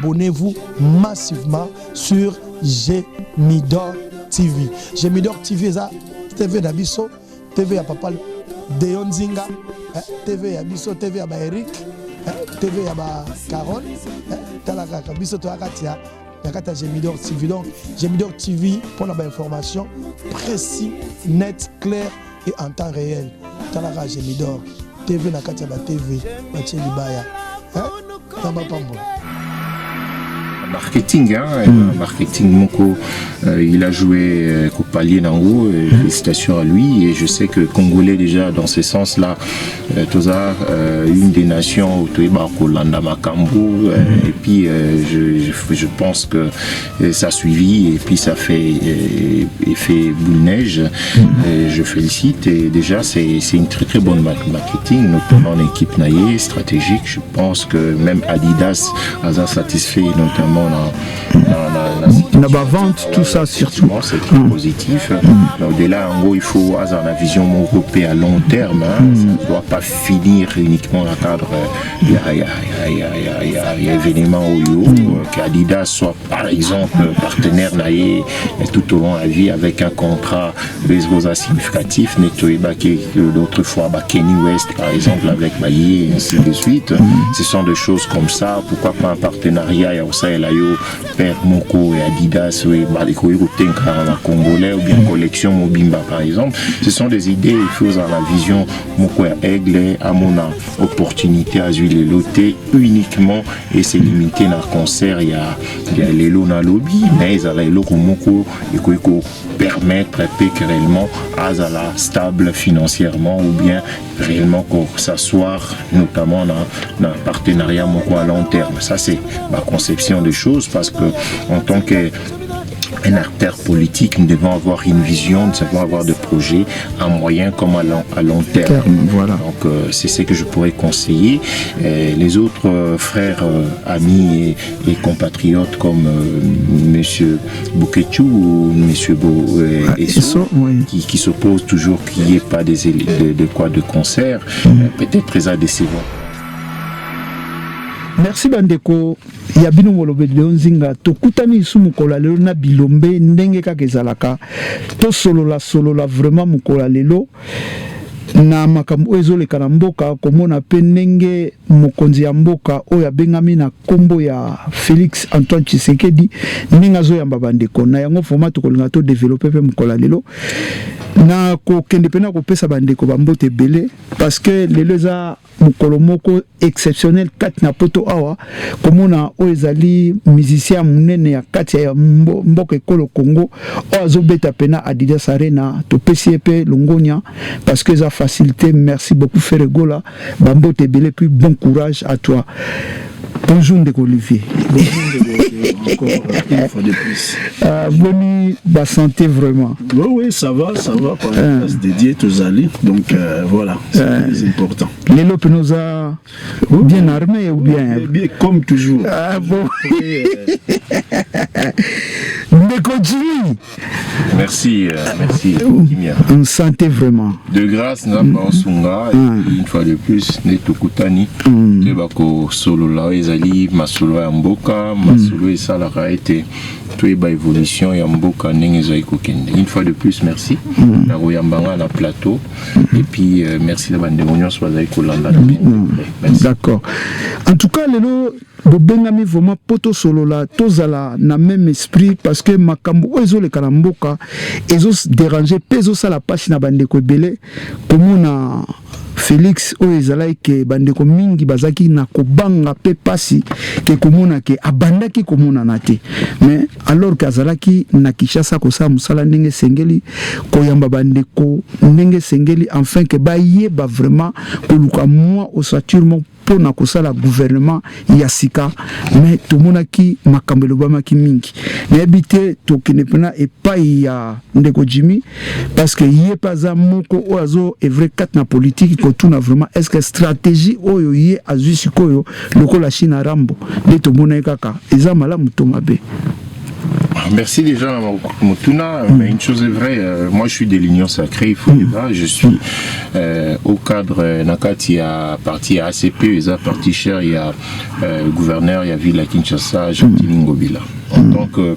abonnez-vous massivement sur Gémidor TV. Gémidor TV est la TV d'Abisso, TV à Papa Deon Zinga, TV à Abisso, TV à Eric, TV à Carole, Talaka Abisso Toakatia, Yakata Gémidor TV. Donc Gémidor TV pour la information précis, net, clair et en temps réel. Talaka Gémidor TV Nakatia TV, Mathieu Libaya. Marketing, marketing Moko, il a joué Kopalier Nango, félicitations à lui, et je sais que Congolais déjà dans ce sens-là, Toza, une des nations Landa Makambo, et puis je pense que ça a suivi, et puis ça fait effet boule de neige, je félicite, et déjà c'est une très très bonne marketing, notamment en équipe naïe, stratégique, je pense que même Adidas a satisfait notamment la vente, tout ça surtout. C'est très positif. Au-delà, en gros, il faut avoir la vision européenne à long terme. Ça ne doit pas finir uniquement dans le cadre. Il y a événements où qu'Adidas soit par exemple partenaire naïe tout au long de la vie avec un contrat significatif. D'autres fois, Kenny West par exemple avec Maillé et ainsi de suite. Ce sont des choses comme ça. Pourquoi pas un partenariat? Il y a aussi Père Moko et Adidas Congolais ou bien collection Mobimba par exemple. Ce sont des idées, il faut avoir la vision Moko et Aigle à mon opportunité à jouer les lotés uniquement et c'est limité dans le concert. Il y a les lots dans le lobby, mais il y a les lots Moko et permettre réellement à la stable financièrement ou bien réellement s'asseoir notamment dans un partenariat Moko à long terme. Ça c'est ma conception des choses parce que en tant qu'un acteur politique, nous devons avoir une vision, nous devons avoir des projets à moyen comme à long terme. Voilà. Donc c'est ce que je pourrais conseiller. Les autres frères, amis et compatriotes comme M. Bouketou ou M. Esso, qui s'opposent toujours qu'il n'y ait pas de concert, peut-être très décevant. Merci Bandeko. Yabino Molobe Leonzinga tokutami su mukola lelo na bilombe ndenge kaka ezalaka to solola vraiment mukola lelo na makambo ezoleka na mboka komona pe ndenge mokonzi ya mboka oyo abengami na kombo ya Félix Antoine Tshisekedi ndenge azoyamba bandeko na yango format tokolinga to développer pe mukola lelo na kokende pena kopesa bandeko bambote ebele parce que lelo eza mukolo moko exceptionnel kati na poto awa komona oyo ezali musicien munene ya kati ya mboka ekolo Congo oyo azobeta pena Adidas Arena topesi pe longonya parce que ça facilité. Merci beaucoup Ferregola bambote ebele puis bon courage à toi. Bonjour Ndeko Olivier. Encore une fois de plus. Boni, bah santé vraiment. Oui, ça va, par une place dédiée aux alliés. Donc voilà, c'est très important. Les lopes nous a bien armés ou bien comme toujours. Ah bon. Ndeko Jimmy. Merci. On santé vraiment. De grâce, une fois de plus, Netokutani, Tebako solo la ezali masolo ya mboka, masolo esalaka ete toyeba évolution ya mboka ndenge ezali kokende. Une fois de plus, merci. Na koyambanga na plateau et puis merci na bandeko nyonso bazali kolanda. D'accord. En tout cas, lelo bobengami vraiment poto solo la tozala na même esprit parce que makambo ezoleka na mboka ezos déranger pezo sala pasi na bandeko ebele komona Félix oyo ezalaki ke bandeko mingi bazaki na kobanga pe pasi ke komona ke abandaki komona na te mais alors que azalaki na Kinshasa kosala musala ndenge sengeli koyamba bandeko ndenge sengeli enfin ke bayeba vraiment koluka moi osaturement na kosala gouvernement ya sika mais tomonaki makambo elobamaki mingi nayebite tokende pena epai ya Ndeko Jimmy parce que ye paza moko oyo azo evre kat na politique kotuna vraiment est-ce que stratégie oyo ye azwi sikoyo lokola China rambo nde tomonaki kaka eza malamu to mabe. Merci déjà Motuna, mais une chose est vraie, moi je suis de l'Union Sacrée, il faut débat, je suis au cadre Nakati à parti ACP, il y a parti cher, il y a gouverneur, il y a Ville à Kinshasa, Jean-Tini Ngobila. En tant que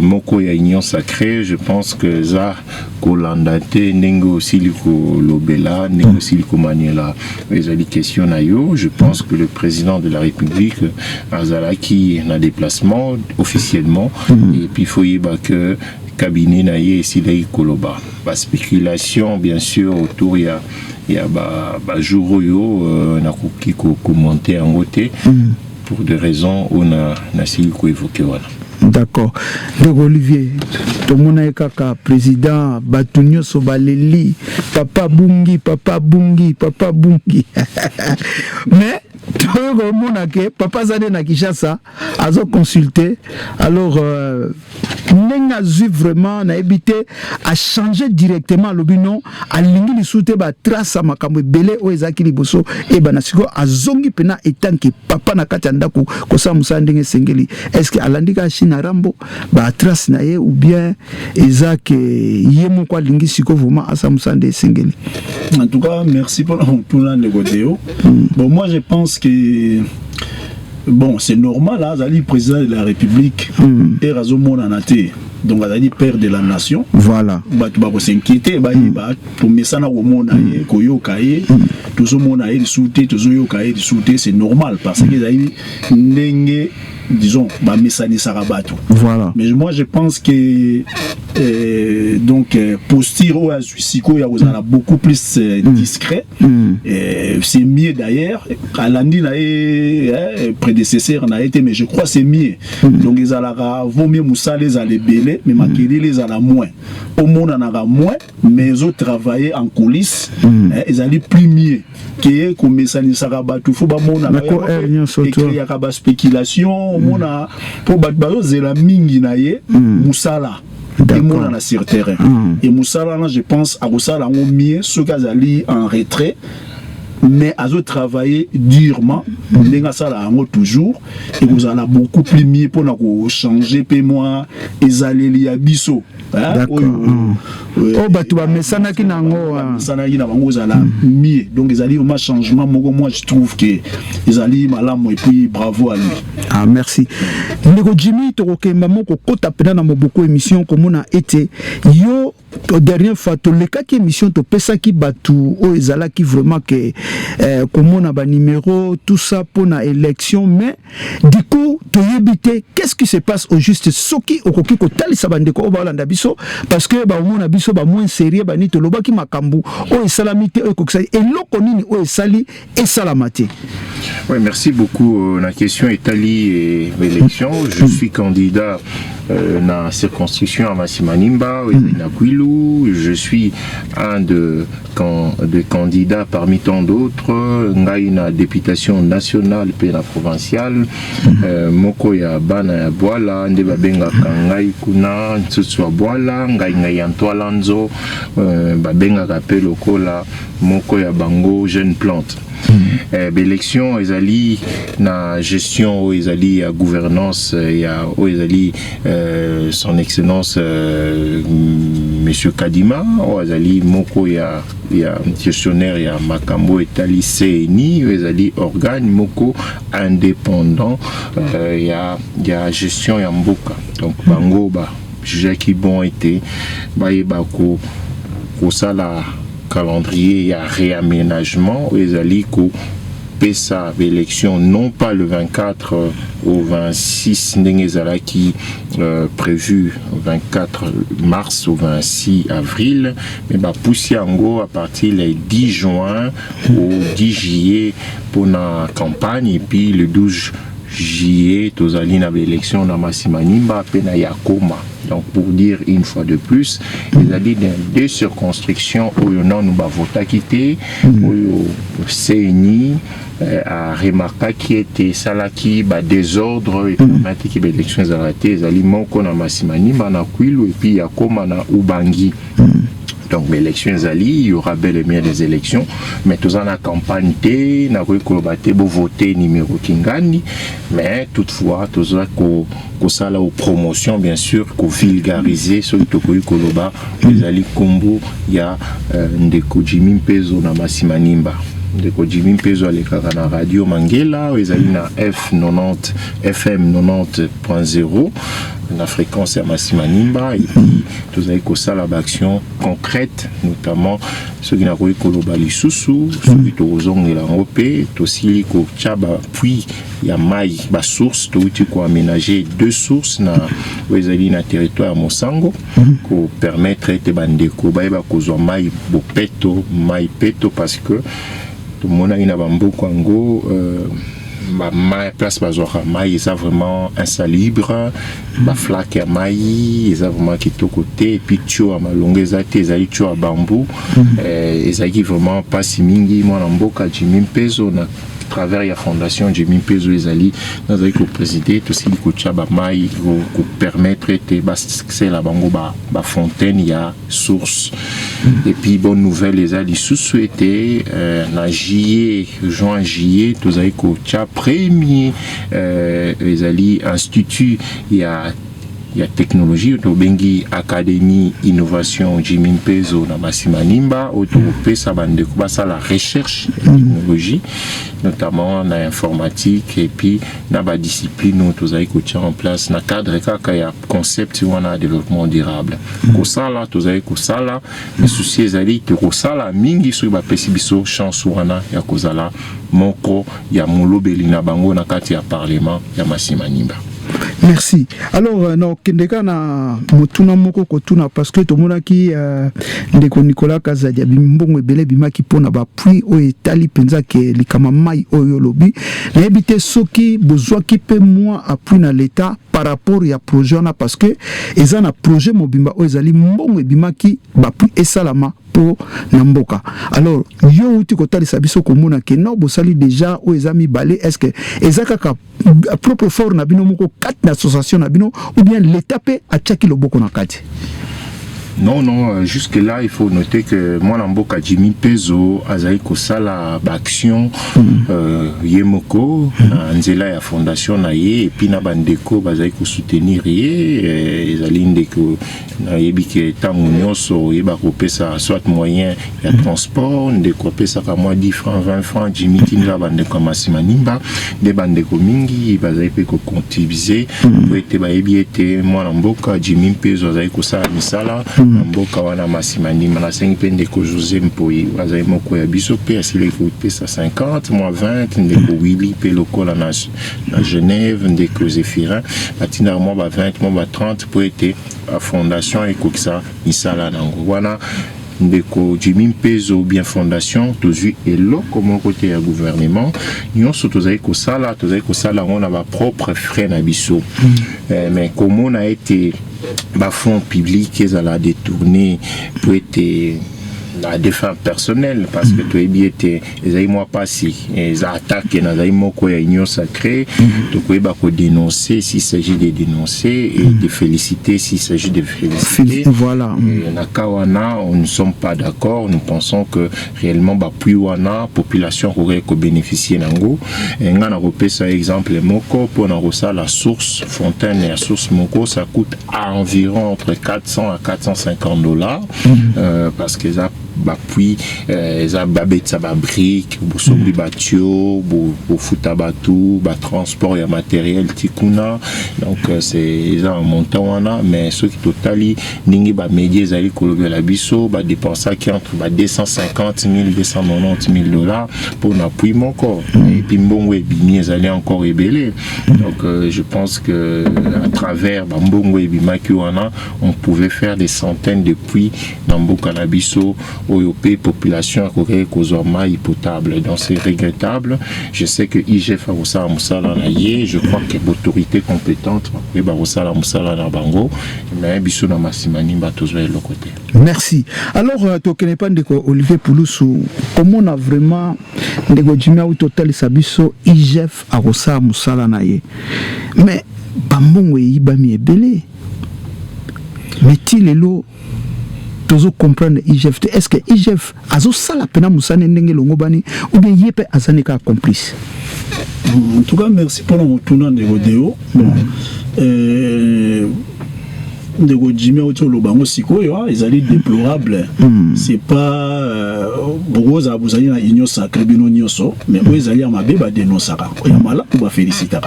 Moko et Union Sacrée, je pense que ça, Kolandate, Nengo Siliko Lobela, Nengo Siliko Maniela, les questions nayo, je pense que le président de la République, Azalaki, a déplacement officiellement, et puis il faut y avoir que cabinet naye Silei Koloba. La spéculation, bien sûr, autour, il y a Jouroyo, na qui commenté en côté. Pour des raisons on a évoqué. Voilà. D'accord. Donc Olivier, tout le monde est kaka président Batunyo Sobaleli, papa Bungi. Mais tout le monde a que papa Zane na Kishasa a consulté. Alors n'a vraiment n'a évité à changer directement le binon à lingi li soute ba trace makambo belé o ezaki liboso et banasiko azongi pena etant que papa na kati ndako ko sa musandenge sengeli. Est-ce que alandika china rambo ba trace na ye ou bien ezake yemo kwa lingi siko vraiment asa musande sengeli. En tout cas, merci pour la négociation. Bon, moi je pense que bon, c'est normal, hein, Zali, président de la République, et Razomon Anate, donc Zali, père de la nation. Voilà. Tu vas s'inquiéter, pour Messana au monde, Koyokaye, tout ce monde a été souté, tout ce Yokaye souté, c'est normal, parce que Zali, Nenge, disons, Messani Sarabato. Voilà. Mais moi, je pense que, donc, posture au Azuisiko, il y a beaucoup plus discret. C'est mieux d'ailleurs. Alandi n'a prédécesseur n'a été, mais je crois que c'est mieux. Donc, ils vaut mieux Moussa les aller belé, mais Makeli les a moins. Au monde en aura moins, mais ils ont travaillé en coulisses. Ils allaient plus mieux. Que comme Messani Sarabatou, faut pas mon il y a spéculation. Mona pour battre zela mingi naie musala et mona na sur terrain et musala là je pense à musala on mieux ce gazali en retrait mais à travailler durement n'enga ça là toujours et vous en a beaucoup plus mieux pour nous changer pe moi ezaleli ya biso. D'accord. Oh bah tu vas mesana ki nango mesana ki na bango zala mieux donc ezali au changement moi je trouve que ezali malamu et puis bravo à lui. Ah merci. Ndeko Jimmy tokokemba moko kota pena na moboko émission comme on a été yo dernière fois to le cas qui émission to pesa ki batu o ezala ki vraiment que comme on a ba numéro tout ça pour na élection mais du coup to yebite qu'est-ce qui se passe au juste soki okoki ko talisa bandeko o balanda biso parce que ba on a biso ba moins sérieux ba ni to lobaki makambu o esalamite o kokisa eloko nini o esali esalamate. Oui, merci beaucoup. La question est alliée à l'élection. Je suis candidat dans la circonscription à Massimanimba, à Kwilu. Je suis un de candidats parmi tant d'autres. On a une députation nationale et la provinciale. Moko ya bana ya boala, ndeba benga kangai kuna, ntsutsu boala, ngai antwalanzo, babenga kapé lokola, moko ya bango jeune plante. L'élection ezali na gestion ezali à gouvernance ezali son excellence monsieur Kadima ezali moko ya gestionnaire ya makambo etali CNI ezali organe moko indépendant ya gestion ya mboka donc bango ba juge qui bon été ba ko sala calendrier et réaménagement les alliés pesa élection non pas le 24 au 26 n'engezala qui prévu 24 mars au 26 avril mais bah pousser en gros à partir le 10 juin au 10 juillet pour la campagne et puis le 12 juillet tozali na élection na Massimanimba pena yakoma. Donc pour dire une fois de plus, il a dit dans deux circonscriptions où nous avons voté quitté, où CNI a remarqué qu'il était salaki désordre et permettre que l'élection soit arrêtée. Il a dit mon qu'on a Massimanimba na Kwilu et puis Yakoma na Ubangi. Donc, les élections zali, il y aura bel et bien des élections, mais tous en a campagne, n'a pas eu voter numéro Kingani, mais toutefois, tous en a ça là aux promotions, bien sûr, qu'on vulgariser sur le Tokoy Koloba, les ali Kombo, il y a Ndeko Jimmy Mpezo na Masimanimba. Ndeko Jimmy Mpezo alekaka na radio Mangela, ils ali na F90, FM 90.0. La fréquence à Masimanimba et puis tous avez ça la action concrète, notamment ceux qui n'ont pas eu Kolobali Soussou, ceux qui ont eu la Europée, aussi ko Tchaba, puis il y a Maï, ba source, tout tu quoi aménager 2 sources na Wezali na territoire Mosango, pour permettre de bandeko ba kozwa Maï Bopeto, Maï Peto parce que tout le monde a une bambo Kwango ma place bazora maï est vraiment insalubre ma flaque à maï est vraiment qui tout côté et puis tu as ma longue ezati ezali tu as bambou ezali vraiment pas si mingi moi na mboka Jimmy Mpezo na travers la fondation Jimmy Mpezo ezali nous avons présider tout ce qui coûte ba maï pour permettre de c'est la bango ba fontaine il y a source et puis bonne nouvelle ezali sous-souhaité na juin juillet tous avez coûte premier ezali institut il y a technologie autobengi académie innovation Jimmy Mpezo na Masimanimba autope ça bande ça la recherche technologie notamment na informatique et puis na ba discipline nous avez coaché en place na cadre kaka ya concept wana développement durable ko sala tous avez ko sala mais souci ezali ko sala mingi so ba pesi biso chance wana ya kozala moko ya molobeli na bango na kati ya parlement ya Masimanimba. Merci. Alors, non, Kendeka na motuna moko kotuna parce que tout le monde qui ndeko Nicolas Kazadi bimbongo ebele bimaki pona ba puis o etali penza ke likama mai oyo lobi na ebité soki besoin qui peut moi appui na l'état par rapport ya projet na parce que eza na projet mobimba o ezali mbongo bimaki ba puis esalama po namboka. Alors yo uti kotali sabiso komona ke no bosali déjà o ezami balé est-ce que ezaka ka propre fort na bino moko kat na association na bino ou bien l'état pe a tchaki loboko na kati. Non, jusque-là, il faut noter que moi, Namboka Jimmy Mpezo, Azaï Kosala, Action, Yemoko, Nzela ya Fondation Naye, et puis Nabandeko, Azaï soutenir Ye, Ezaline Deko, Nayebike Tamunyoso, Yebakope sa soit moyen, il y a transport, Ndekope sa moi 10 francs, 20 francs, Jimmy Kinla, Bandeko Masimanimba, des Bandeko Mingi, Azaï Peko contribuer, pour être Baebiete, moi, Namboka Jimmy Mpezo, Azaï Kosala, Misala, mboka wana Masimanimba na 5 pe ndeko José Mpoi azali moko ya biso pe asili ko pesa 50 moi 20 ndeko Willy pe lokola na Genève ndeko Zéphirin batina moi ba 20 moi ba 30 pour être à fondation et kokisa misala nango wana ndeko Jimmy Mpezo bien fondation tozui eloko mon côté ya gouvernement nyonso tozali ko sala on a ba propre frais na biso mais comme on a été bas fonds publics ils allaient détourner pour être à des fins personnelles parce que tu es bien les moi passé les attaques dans les mots quoi union sacrée tu peux pas dénoncer s'il s'agit de dénoncer et de féliciter s'il s'agit de féliciter voilà nakawana on ne sommes pas d'accord nous pensons que réellement bah puis wana population aurait que bénéficier nango et on a repéré ça exemple moko pour on a la source fontaine et la source moko ça coûte environ entre 400 à 450 $, parce que ça puis ça babette ça brique bo sombi batio bo futa batu ba transport et matériel tikuna donc c'est ça un montant wana mais ceux qui totali ningi ba médias ali kolobe la biso ba dépenser qui entre 250 000 290 000 $ pour un appui mon corps et puis mbongo ebimi ezali encore ébélé donc je pense que à travers ba mbongo ebimaki wana on pouvait faire des centaines de puits dans Mboka na biso OYOP population à Kozorma potable. Donc c'est regrettable. Je sais que IGF a Rossala Moussala Naye, je crois que l'autorité compétente va Rossala Moussala Nabango, mais Bissou na Masimanimba toujours de l'autre côté. Merci. Alors, tu connais pas Olivier Poulousou, comment on a vraiment négocié au total Sabiso IGF a Rossala Moussala Naye. Mais Bambongo Ibami est belé. Mais il est l'eau. tozo comprendre IGF te est-ce que IGF azo sala pena musane ndenge longo bani ou bien yepe azane ka complice. En tout cas, merci pour le tournant de vidéo. Bon, de Jimmy Otolo Bango Siko, ils allaient déplorables. C'est pas beaucoup à vous aller à l'union sacrée, mais ils allaient à ma bébé dénoncer. Il y a mal pour féliciter.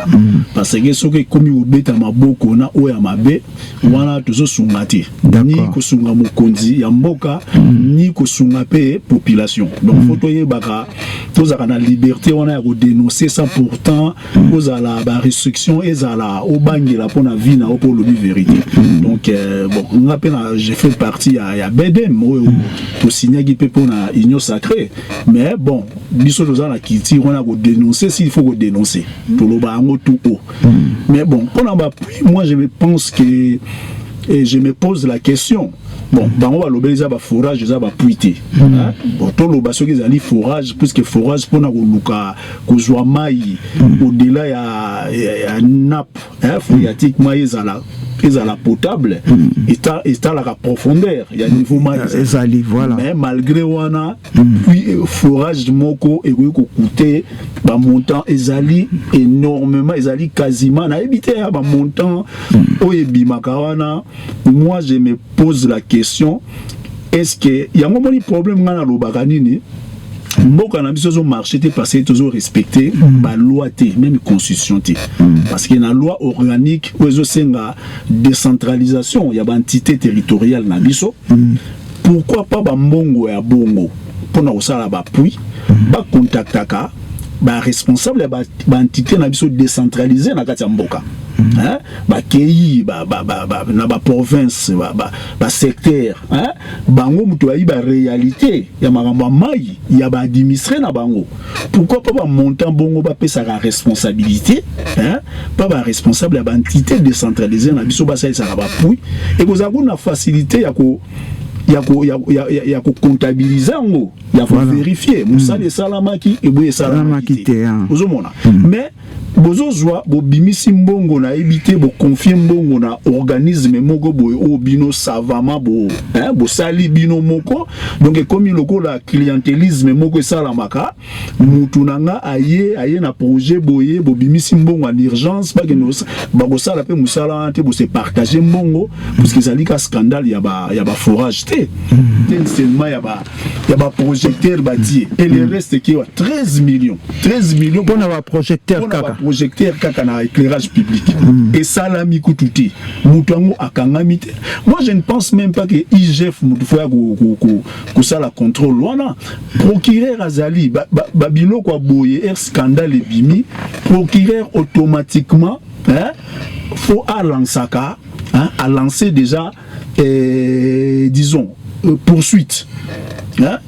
Parce que ce qui est commis au bête à ma boko, na ou à ma bé, voilà toujours sungati. Ni kosunga mokonzi, yamboka, ni kosunga pe population. Donc faut toyer baka, tous à la liberté, on a dénoncer ça pourtant, aux à la restriction, et à la au bangi la pour la vie, na pour le vérité. Donc bon, on appelle, j'ai fait partie à Bedem pour signer qui peut pour la union sacrée, mais bon, biso dans la qui on a dénoncer s'il faut dénoncer pour le bango tout haut. Mais bon, on a moi je me pense que et je me pose la question. Bon, on va l'obéir à forage, à puiter. Bon, tout le basso qui est forage, puisque forage pour nous luka, kozwa mai, au-delà il y a nappe, phréatique maïs à la potable, et à la profondeur, il y a niveau maïs. Voilà. Mais malgré wana, puis forage moko et coûter, bah montant ezali énormément, ezali quasiment, na évité bah montant, oyebi makawana. Moi je me pose la question, est-ce que il y a un moment de problème dans le baganini? Mboka na biso zo marché te passé toujours respecter ba loi te même constitution te parce que na loi organique ozo senga décentralisation ya ba entité territoriale na biso pourquoi pas ba mbongo ya bongo pona osala ba puis ba contactaka ba responsable ba entité na biso décentralisée na kati ya mboka hein ba pays na ba province ba secteur hein bango muto ayi ba réalité ya makambo mai ya ba administrer na bango pourquoi pas ba montant bongo ba pesa la responsabilité hein pas ba responsable ya ba entité décentralisée na biso ba ça ba puis et vous avez une facilité ya ko ya ko comptabiliser ngo ya faut vérifier musa de salamaki et boye salamaki vous mona mais bozozwa bobimisi mbongo na ebité bo confier mbongo na organisme moko boye o bino savama bo hein bo sali bino moko donc comme loko la clientélisme moko salamaka mutu nanga aye na projet boye bobimisi mbongo en urgence ba genos ba ko sala pe musala te bo se partager mbongo parce que ça li ka scandale ya ba forage te seulement ya ba projecteur bâti et le reste qui est 13 millions pour na projecteur kaka na éclairage public et ça la mikututi mutango akangamite. Moi je ne pense même pas que IGF mutufoya ko ça la contrôle wana procureur azali babilo kwa boye scandale bimi procureur automatiquement hein faut à lansaka hein à lancer déjà disons poursuite.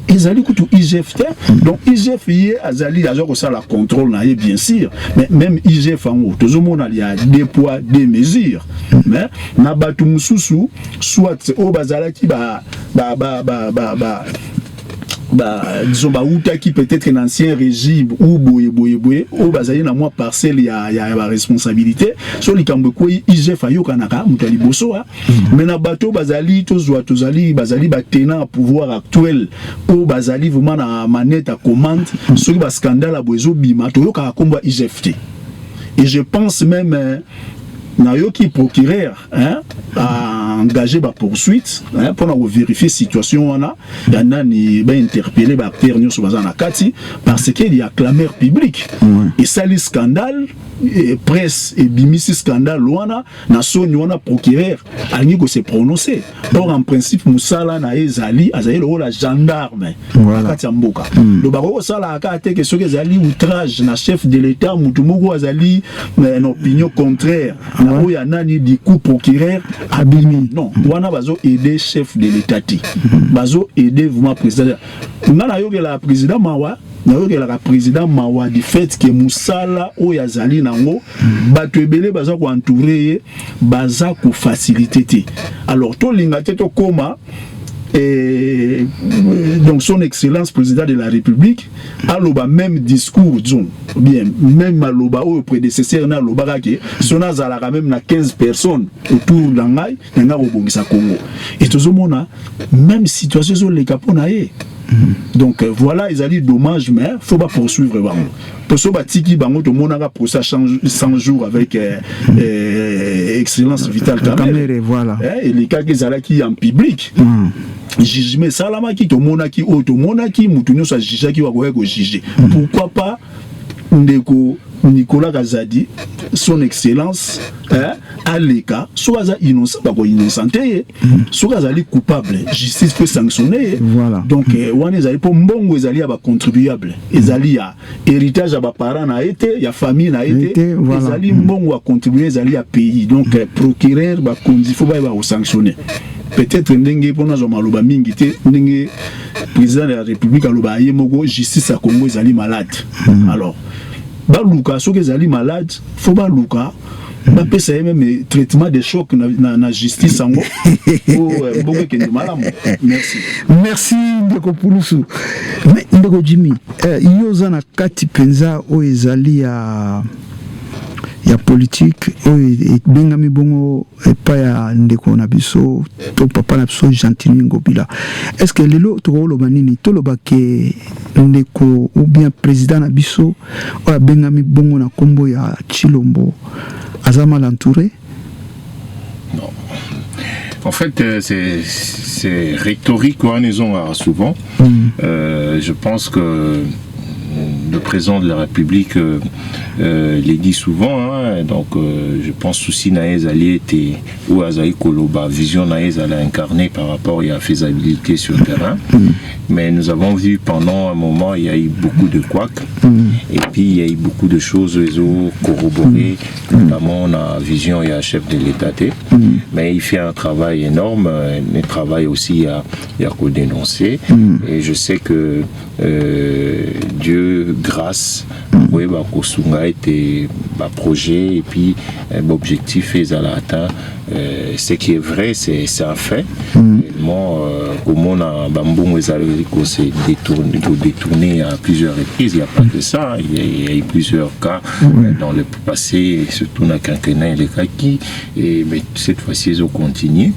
Ils allaient tout IGF donc IGF y azali azo ko ça la contrôle na bien sûr mais même IGF en haut tout le monde il y a des poids des mesures mais na batu mususu soit au bazala qui disons outa qui peut-être un ancien régime ou boye ou bazali na moi parcelle il y a la responsabilité sur les kambeko IGF ayo kanaka mutali boso mais na bateau bazali tozali bazali tenant pouvoir actuel ou bazali vraiment na manette à commande sur le scandale à bozo bima to ka komba IGF et je pense même Nayoki procureur hein, a engagé la poursuite hein, pour vérifier la situation. Il y en a qui ont interpellé les acteurs parce qu'il y a clameur publique. Et ça, le scandale, et presse et bimisi scandale, nation a procureur, il a se prononcer. Or, en principe, Moussala na ezali, azali le rôle gendarme. Le barreau, ça la carte que ce que azali outrage na chef de l'État, Moutoumou azali une opinion contraire. Na oya nani di coup procureur abimi. Non, wana bazo aider chef de l'État. Bazo aider vraiment président. Ngana yo la président Mawa. La président Mawa du fait que Moussala ou Yazali nango bato ebele baza ko entourer baza ko faciliter. Alors to lingate to koma et donc son excellence président de la République a le même discours, disons, bien, même à l'oba au prédécesseur na l'oba qui son azala même na 15 personnes autour d'Angaï, n'a au Bongisa Congo. Et tout le monde a même situation sur les caponaïs. Donc voilà, ils ont dit dommage, mais il ne faut pas poursuivre. Pour ça, Tiki Bango, tout le monde a pour ça 100 jours avec Excellence Vital Kamerhe. Voilà. Et les cas qu'ils ont qui en public. Jugement salama qui tout le monde qui auto monde qui moutonio sa juge qui va go juger. Pourquoi pas ndeko Nicolas Gazadi, son excellence, à l'écart, soit innocent, pas innocenté, soit coupable, justice peut sanctionner. Voilà. Donc, on est pour mbongo, ils allaient à contribuable, ils allaient à héritage à parents a été, il y a famille a été, ils allaient mbongo à contribuer, ils allaient à payer. Donc, procureur, il faut pas sanctionner. Peut-être ndenge pour nous maloba mingi te ndenge président de la République aloba yemogo justice à Congo ils allaient malade. Alors baluka ceux qui sont malades faut baluka ba pesa même traitement de choc na justice ango pour beaucoup qui malamu. Merci ndeko Pulusu. Mais ndeko Jimmy yoza na kati penza o ezali ya politique oyo bengami bongo epa ya ndeko na biso to papa na biso Gentil Ngobila. Est-ce que lelo tokoloba nini toloba ke ndeko ou bien président na biso oyo bengami bongo na kombo ya Tshilombo aza mal entouré? Non. En fait, c'est rhétorique qu'on a souvent. Je pense que le président de la République les dit souvent, hein, donc je pense aussi Naïs Ali était ou Azaï Koloba, vision Naïs Ali incarnée par rapport à la faisabilité sur le terrain. Mais nous avons vu pendant un moment, il y a eu beaucoup de couacs, et puis il y a eu beaucoup de choses corroborées, notamment la vision et la chef de l'État. Mais il fait un travail énorme, il travaille aussi à dénoncer, et je sais que Dieu, grâce, oui, Kosunga était projet, et puis l'objectif est à l'atteindre. Ce qui est vrai, c'est un fait. Comme on a s'est détourné à plusieurs reprises, il n'y a pas que ça. Il y a eu plusieurs cas dans le passé, surtout dans le quinquennat et les kaki. Mais cette fois-ci, ils ont continué.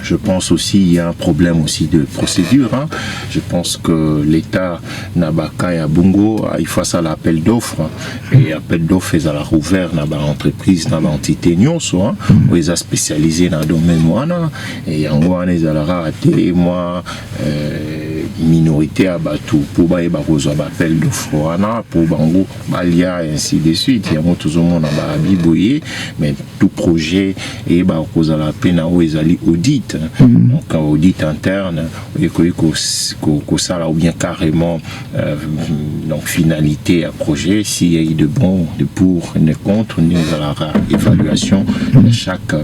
Je pense aussi qu'il y a un problème aussi de procédure. Hein. Je pense que l'État Nabaka et Abungo, il face à l'appel d'offres. Et l'appel d'offres est à la rouvert dans l'entreprise, dans l'entité Nyonso, où ils ont spécialisé dans le domaine. Et en gros, ils ont raté, moi, minorité à Batou, pour l'appel d'offres, pour Bango, Balia, et ainsi de suite. Il y a tout le monde à Biboye, mais tout projet, et cause à la peine, où ils allaient audit. Donc audit interne ça ou bien carrément donc finalité à projet s'il y a eu de bons, de pour, de contre, nous allons évaluation de chaque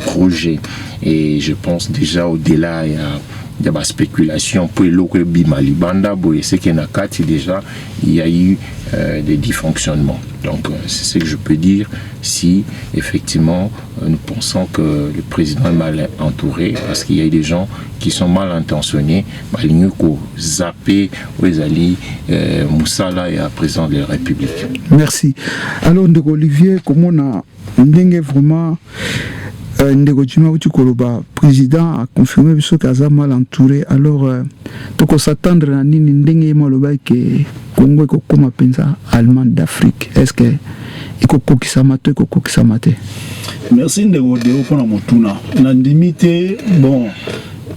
projet. Et je pense déjà au-delà il y a la spéculation pour le Bimalibanda, c'est qu'il y a déjà il y a eu des dysfonctionnements. Donc c'est ce que je peux dire si effectivement nous pensons que le président est mal entouré parce qu'il y a des gens qui sont mal intentionnés, zappé Ouezali Moussala et à président de la République. Merci. Alors Olivier, comment on a vraiment Ndeko Jimmy Koloba, président a confirmé que Aza mal entouré. Alors, toko s'attendre à nini ndenge maloba que Congo est comme pensa allemand d'Afrique. Est-ce que iko kokisamate ko kokisamate? Merci Ndeko de pour la motuna. Na limité bon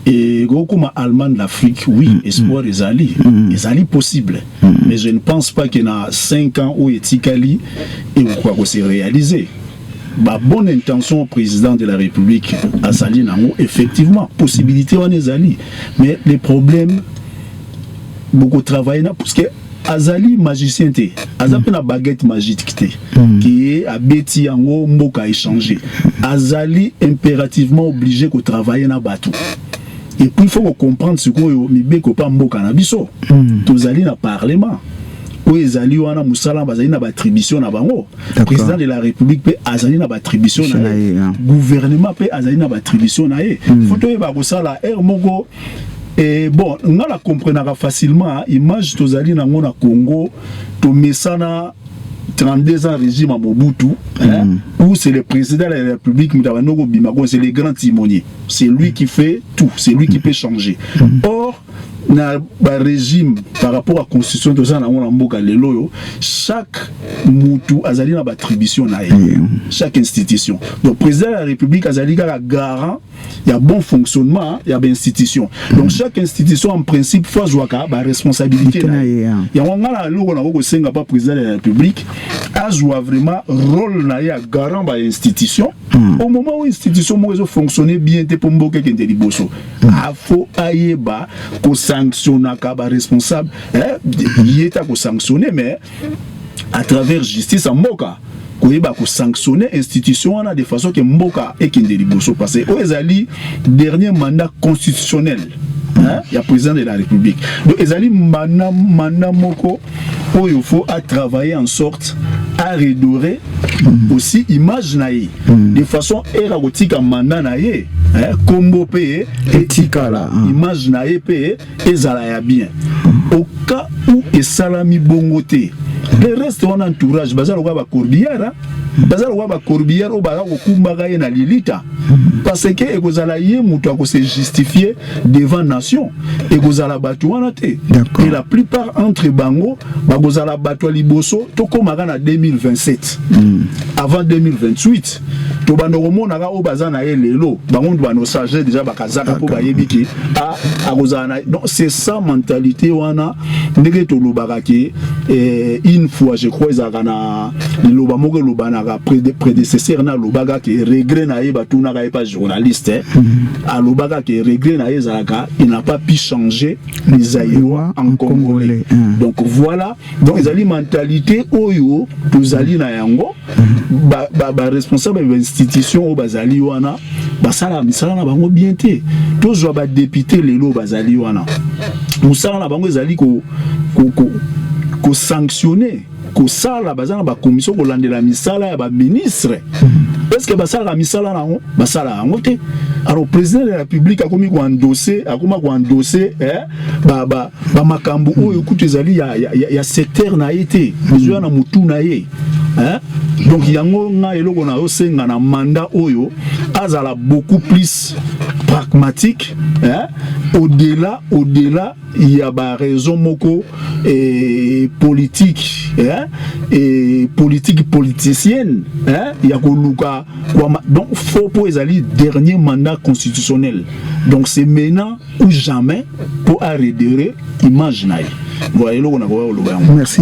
et comme allemand d'Afrique, oui, espoir les alliés possible. Mais je ne pense pas qu'il y a 5 ans où Etikali et quoi que c'est réalisé. Bonne intention au président de la République Azali Nango, effectivement, possibilité on est alliés. Mais les problèmes, beaucoup travaillent parce que Azali magicien té, Azali na baguette magique qui est à Betty Ango Mboka échanger. Azali impérativement obligé de travailler na bateau. Et puis il faut comprendre ce qu'on mi beko pas Mboka na biso. Tous allés na parlement. où ezali wana musala bazali na attribution na bango président de la république pe azali na attribution na gouvernement pe azali na attribution na ye photo e ba kosala moko. Et bon, on la comprenera facilement. Image tozali na ngona Congo, to mesana 32 ans régime à Mobutu, où c'est le président de la République, c'est le grand timonier. C'est lui qui fait tout, c'est lui qui peut changer. Or, dans le régime, par rapport à la constitution de chaque moutou a une attribution, chaque institution. Donc, le président de la République a un garant, il y a bon fonctionnement, il y a une institution. Donc, chaque institution, en principe, faut jouer la responsabilité. Il y a un président de la République a joué vraiment rôle de garant de l'institution. Au moment où l'institution fonctionne bien, il faut sanctionner les responsables, il est à sanctionner, mais à travers justice en Moka. Il faut sanctionner l'institution de façon que Moka est qui est parce que c'est le dernier mandat constitutionnel. Il y a président de la République. Donc, il y a mandat moko où il faut travailler en sorte à redorer aussi image naïe de façon érotique en mandat naïe combo payé etikala image naïe payé ezala bien au cas où et salami bongoté le reste on entourage bazalo ba corbière au bala kokumba na lilita parce que ekozala ye muto ko se justifier devant nation ekozala batu wana te et la plupart entre bango bakozala batu liboso to komaka na 2027 avant 2028 to bandokomona ka o bazana ye lelo bango bano charger déjà bakazaka po bayebiki akozala donc c'est ça mentalité wana ndenge to lobaka ke une fois je crois ezaka loba moko lobana prédécesseur na lobaga qui regret na ye batuna ka pas journaliste a lobaga qui regret na ye zaka il n'a pas pu changer les aïwa en congolais donc voilà donc les ali mentalité oyo tozali na yango ba responsable de l'institution o bazali wana basala misala na bango bien te toujours ba député lelo bazali wana musala na bango ezali ko sanctionner ko sala bazana ba commission ko landela misala ya ba ministre est-ce que basala la misala na ngo basala ngo te alors président de la République a commis ko endosser ba makambo oyo kutezali ya secteur na été besoin na mutu na ye donc yango na eloko na osenga na mandat oyo azala beaucoup plus pragmatique au-delà il y a ba raison moko et politique et politique politicienne il y a koluka donc faut pour ezali dernier mandat constitutionnel donc c'est maintenant ou jamais pour arrêter image naï voilà lo na ko lo ba merci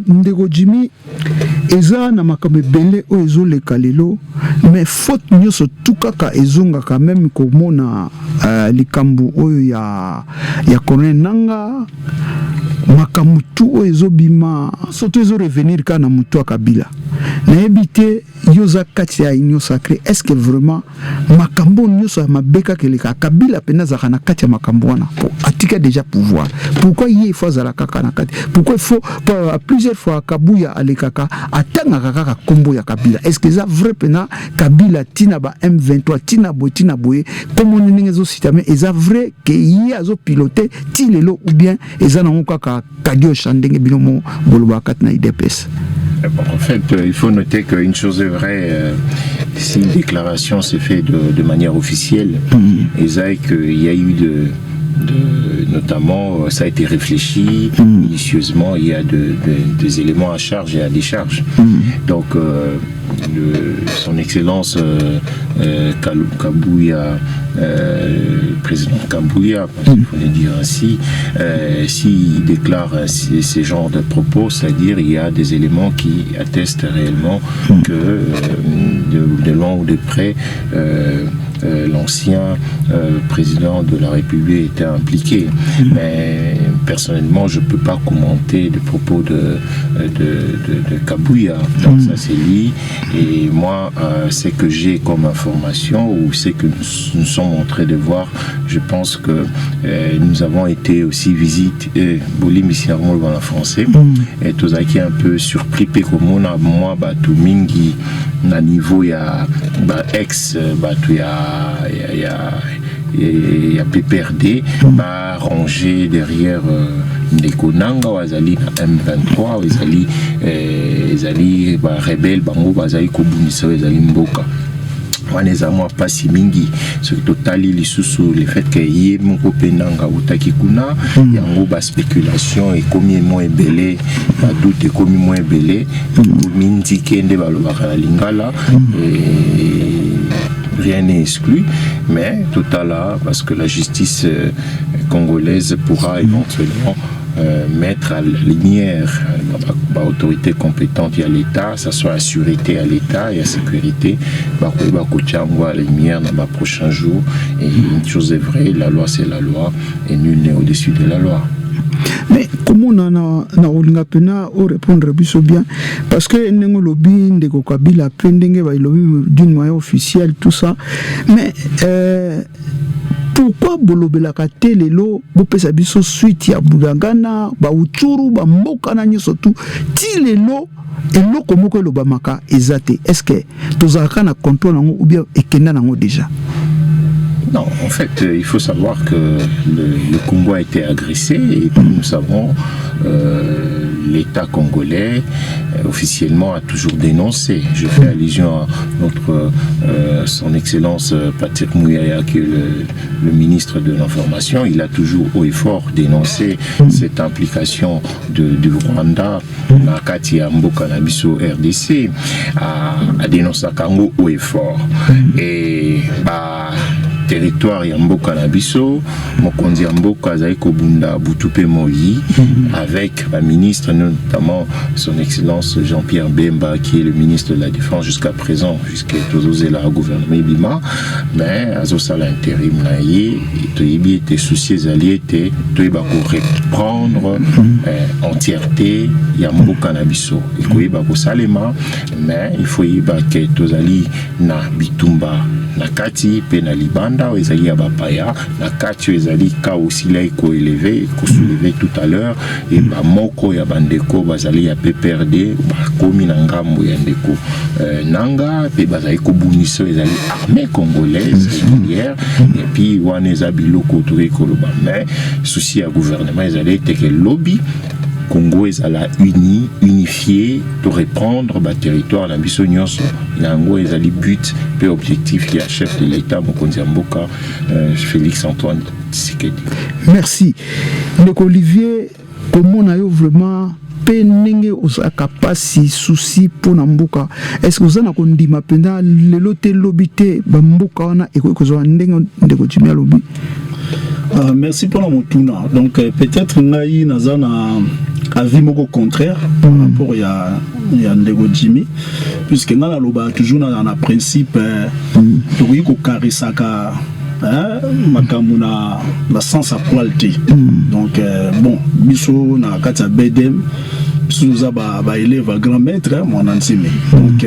ndeko Jimmy eza na makambe belé o ezoleka lelo mais faute nyoso tukaka ezonga quand même komona likambu oyo ya Colonel Nanga makamutu o ezobima soto ezo revenir kana mutu akabila na ebité yoza kati ya union sacrée est-ce que vraiment makambo nyoso ya mabeka keleka kabila pena za na kati ya makambo wana pour atika déjà pouvoir pourquoi il faut za la kaka na kati pourquoi il faut plusieurs fois kabuya alekaka atanga kaka kombo ya kabila est-ce que ça vrai pena kabila tina ba M23 tina boye comme on ningezo citame est ça vrai que y azo piloter tilelo ou bien eza na kaka kadio chandenge bilomo boloba kat na IDPS. Bon, en fait, il faut noter qu'une chose est vraie, si une déclaration s'est faite de manière officielle, et ça, qu'il y a eu notamment, ça a été réfléchi minutieusement, il y a des éléments à charge et à décharge. Donc, son Excellence Kabouya, président Kabouya, il faut le dire ainsi, s'il déclare ces genres de propos, c'est-à-dire il y a des éléments qui attestent réellement que de loin ou de près, l'ancien président de la République était impliqué. Mais personnellement, je ne peux pas commenter les propos de Kabouya. Donc ça c'est lui. Et moi, ce que j'ai comme information, ou ce que nous sommes en train de voir, je pense que nous avons été aussi visiter Bolim ici en français. Et tout ça qui est un peu surpris, comme moi, tout mingi na niveau ya ex ya PPRD rangé derrière Ndekonanga wazali na M23 wazali rebelle bango bazali kobunisa wazali mboka waneza mwa pasi mingi ce totali lisusu le fait que yé moko penanga utaki kuna yango ba spéculation et comme moins belé ba doute comme moins belé minzi kende balobaka lingala rien n'est exclu, mais tout à l'heure, parce que la justice congolaise pourra éventuellement mettre à la lumière l'autorité compétente, il y a l'État, ça soit la sûreté à l'État et la sécurité, à la lumière dans les prochains jours. Et une chose est vraie, la loi c'est la loi et nul n'est au-dessus de la loi. Mais comment on a pena au répondre bien parce que nous lobby ndeko Kabila pendenge ba lobby d'une manière officielle tout ça mais pourquoi bolobela ka telelo bopesa biso suite ya Bulangana ba uturu ba mboka na nyoso tout ti lelo eloko moko lobamaka ezate est-ce que tozaka na contrôle nango ou bien ekenda nango déjà? Non, en fait, il faut savoir que le Congo a été agressé et comme nous savons, l'État congolais officiellement a toujours dénoncé. Je fais allusion à son Excellence Patrick Mouyaya, qui est le ministre de l'Information. Il a toujours haut et fort dénoncé cette implication du Rwanda, Nakati Mboka Nabiso RDC, a dénoncé Kango haut et fort. Et territoire ya mboka na biso mokonzi ya mboka azali kobunda butupe moyi avec la ministre notamment son excellence Jean-Pierre Bemba qui est le ministre de la Défense jusqu'à présent jusqu'à tozozela gouvernement bima mais azosala intérim na ye toyebi était souci ezali ete toyeba ko reprendre entièreté ya mboka na biso ekoyeba ko salema mais il faut yeba ke tozali na bitumba na kati pe na libanda ezali ya bapaya na kati ezali ka aussi là ko élevé ko soulever tout à l'heure et ba moko ya bandeko bazali ya PPRD ba komi na ngambo ya ndeko nanga pe bazali ko buniso ezali armée congolaise hier et puis waneza biloko to ekoloba mais souci ya gouvernement ezali te que lobby Congo est à la unifié de reprendre le territoire dans biso nyonso nango est à li but et objectif qui est chef de l'État Mokonzi Mboka Félix Antoine Tshisekedi. Merci. Donc Olivier, comment on a eu vraiment penenge osaka pasi souci pour Mboka? Est-ce que vous avez dit mapenda lelo te lobité ba mboka wana ekokozwa ndenge ndeko timia lobi? Merci pour la motuna. Donc peut-être naï nazana avis moko contraire par rapport à Ndego Jimmy puisque dans la loba toujours dans un principe de ko karisaka makamuna la sens à qualité. Donc bon biso na kata bedem biso za ba élève grand maître mon enseignant. Donc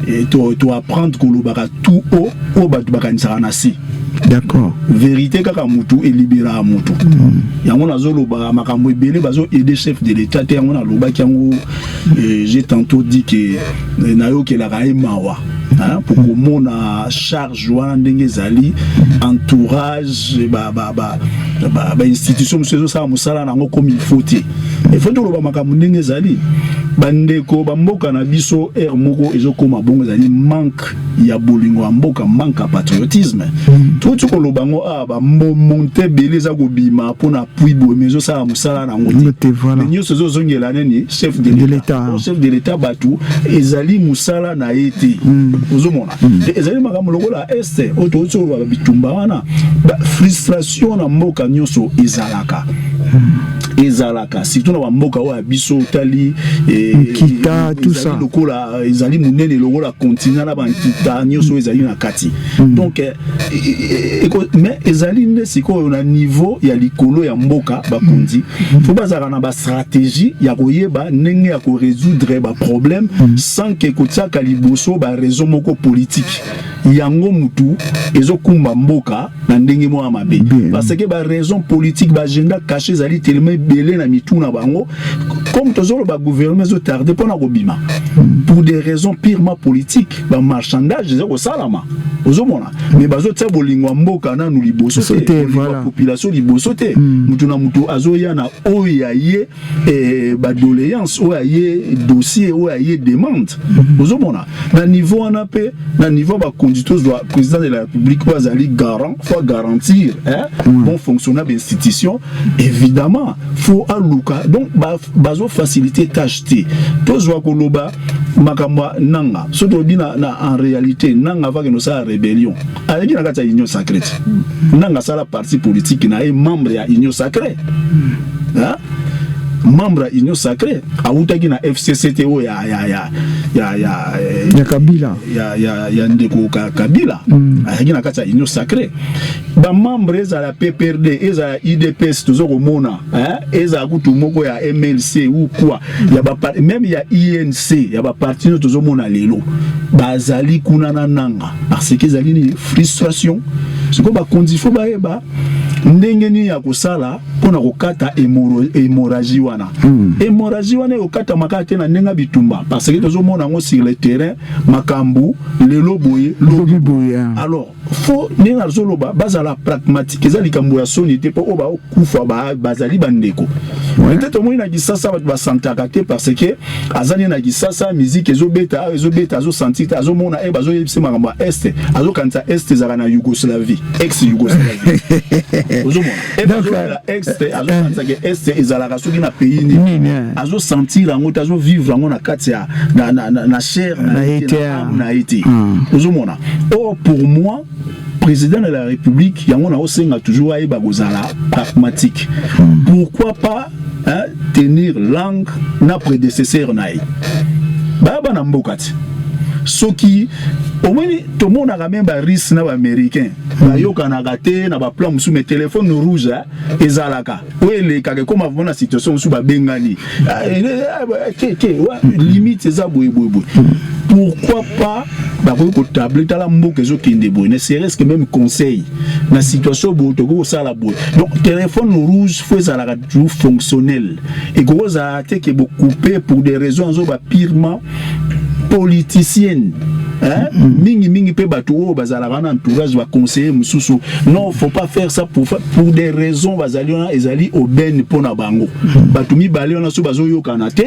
et tu apprendre ko lobaka tout haut au batu bakanisaka na si. D'accord. Vérité kaka mutu et libéra mutu. Yango nazoloba makambo ebele bazo aider chef de l'État te yango na loba kiango j'ai tantôt dit que nayo ke la mawa pour que mon charge wana ndenge zali entourage ba institution monsieur ça musala nango comme il faut te. Il faut to loba makambo ndenge zali bandeko bamboka na biso moko ezokoma bongo zali manque ya bolingo ya mboka manque à patriotisme. Tout ce qu'on lobango ba monter beleza ko bima pona puibo mezo ça musala nango te. Mais nyo sezo zongela neni chef de l'État. Chef de l'État batu ezali musala na été. Ozomona. Ezali makambo lokola este oto ba bitumba wana frustration na mboka nyoso ezalaka. ezalaka surtout na mboka wa biso tali Kita tout ça lokola ezali munene lokola continent na bankita nyoso ezali na kati donc mais ezali ne siko na niveau ya likolo ya mboka bakundi faut bazala na ba stratégie ya koyeba ndenge ya ko résoudre ba problème sans que kotsaka liboso ba raison moko politique yango mutu ezokumba mboka na ndenge mo amabe parce que ba raison politique ba agenda caché ezali tellement belé na mituna bango comme toujours ba gouvernement zo tardé pona kobima pour des raisons purement politiques ba marchandage ezako salama ozomona mais bazo tsa bolingwa mboka na nu liboso te voilà population liboso te mutu na mutu azoya na oya ye ba doléance oya ye dossier oya ye demande ozomona na niveau on appelle na niveau ba conducteur doit président de la République bazali garant faut garantir bon fonctionnement d'institution évidemment faut aluka donc bazo faciliter tâche te tozwa koloba makamba nanga soto bina na en réalité nanga va que nous ça rébellion avec na kata union sacrée nanga ça la parti politique na est membre ya union sacrée membre ya union sacrée autaki na FCCTO ya Kabila ya ndeko Kabila ayaki na kati ya union sacrée ba membre za la PPRD eza ya IDPS tozoko mona eza kutu moko ya MLC ou quoi ya ba même ya INC ya ba parti tozo mona lelo bazali kuna na nanga parce que zali ni frustration siko ba kondifo ba eba ndenge ni ya kosala pona kokata hémorragie wana hémorragie wana okata makate na ndenga bitumba parce que tozo mona ngo sur le terrain makambu lelo boye lobi boye alors faut nena zoloba bazala pragmatique ezali kambo ya sonité po oba okufa bazali bandeko peut-être moi na kisasa ba santaka te parce que azali na kisasa musique ezobeta azo sentir azo mona bazo yebise makamba est azo kanta est ezala na Yougoslavie ex Yougoslavie ozomona donc la ex azo kanta que est ezala kasoki na pays ni azo sentir ngo azo vivre ngo na kati ya na chair na été ozomona or pour moi président de la République yango na osenga toujours aïba gozala pragmatique pourquoi pas tenir langue na prédécesseur naï baba na mbokati soki au moins tout le monde a même ba risque na ba américain ba yoka na gâté na ba plan musu me téléphone rouge ezalaka wele kake comme avant la situation musu ba bengani limite za boy pourquoi pas ba ko tablette la mboka zo kinde boy ne serait-ce que même conseil na situation boto ko sala boy donc téléphone rouge faut ezalaka toujours fonctionnel et gros a été que coupé pour des raisons zo ba purement politicienne mingi pe bato bazala kana entourage va conseiller mususu non faut pas faire ça pour des raisons bazaliona ezali aubaine pona bango bato mi baliona so bazo yokana te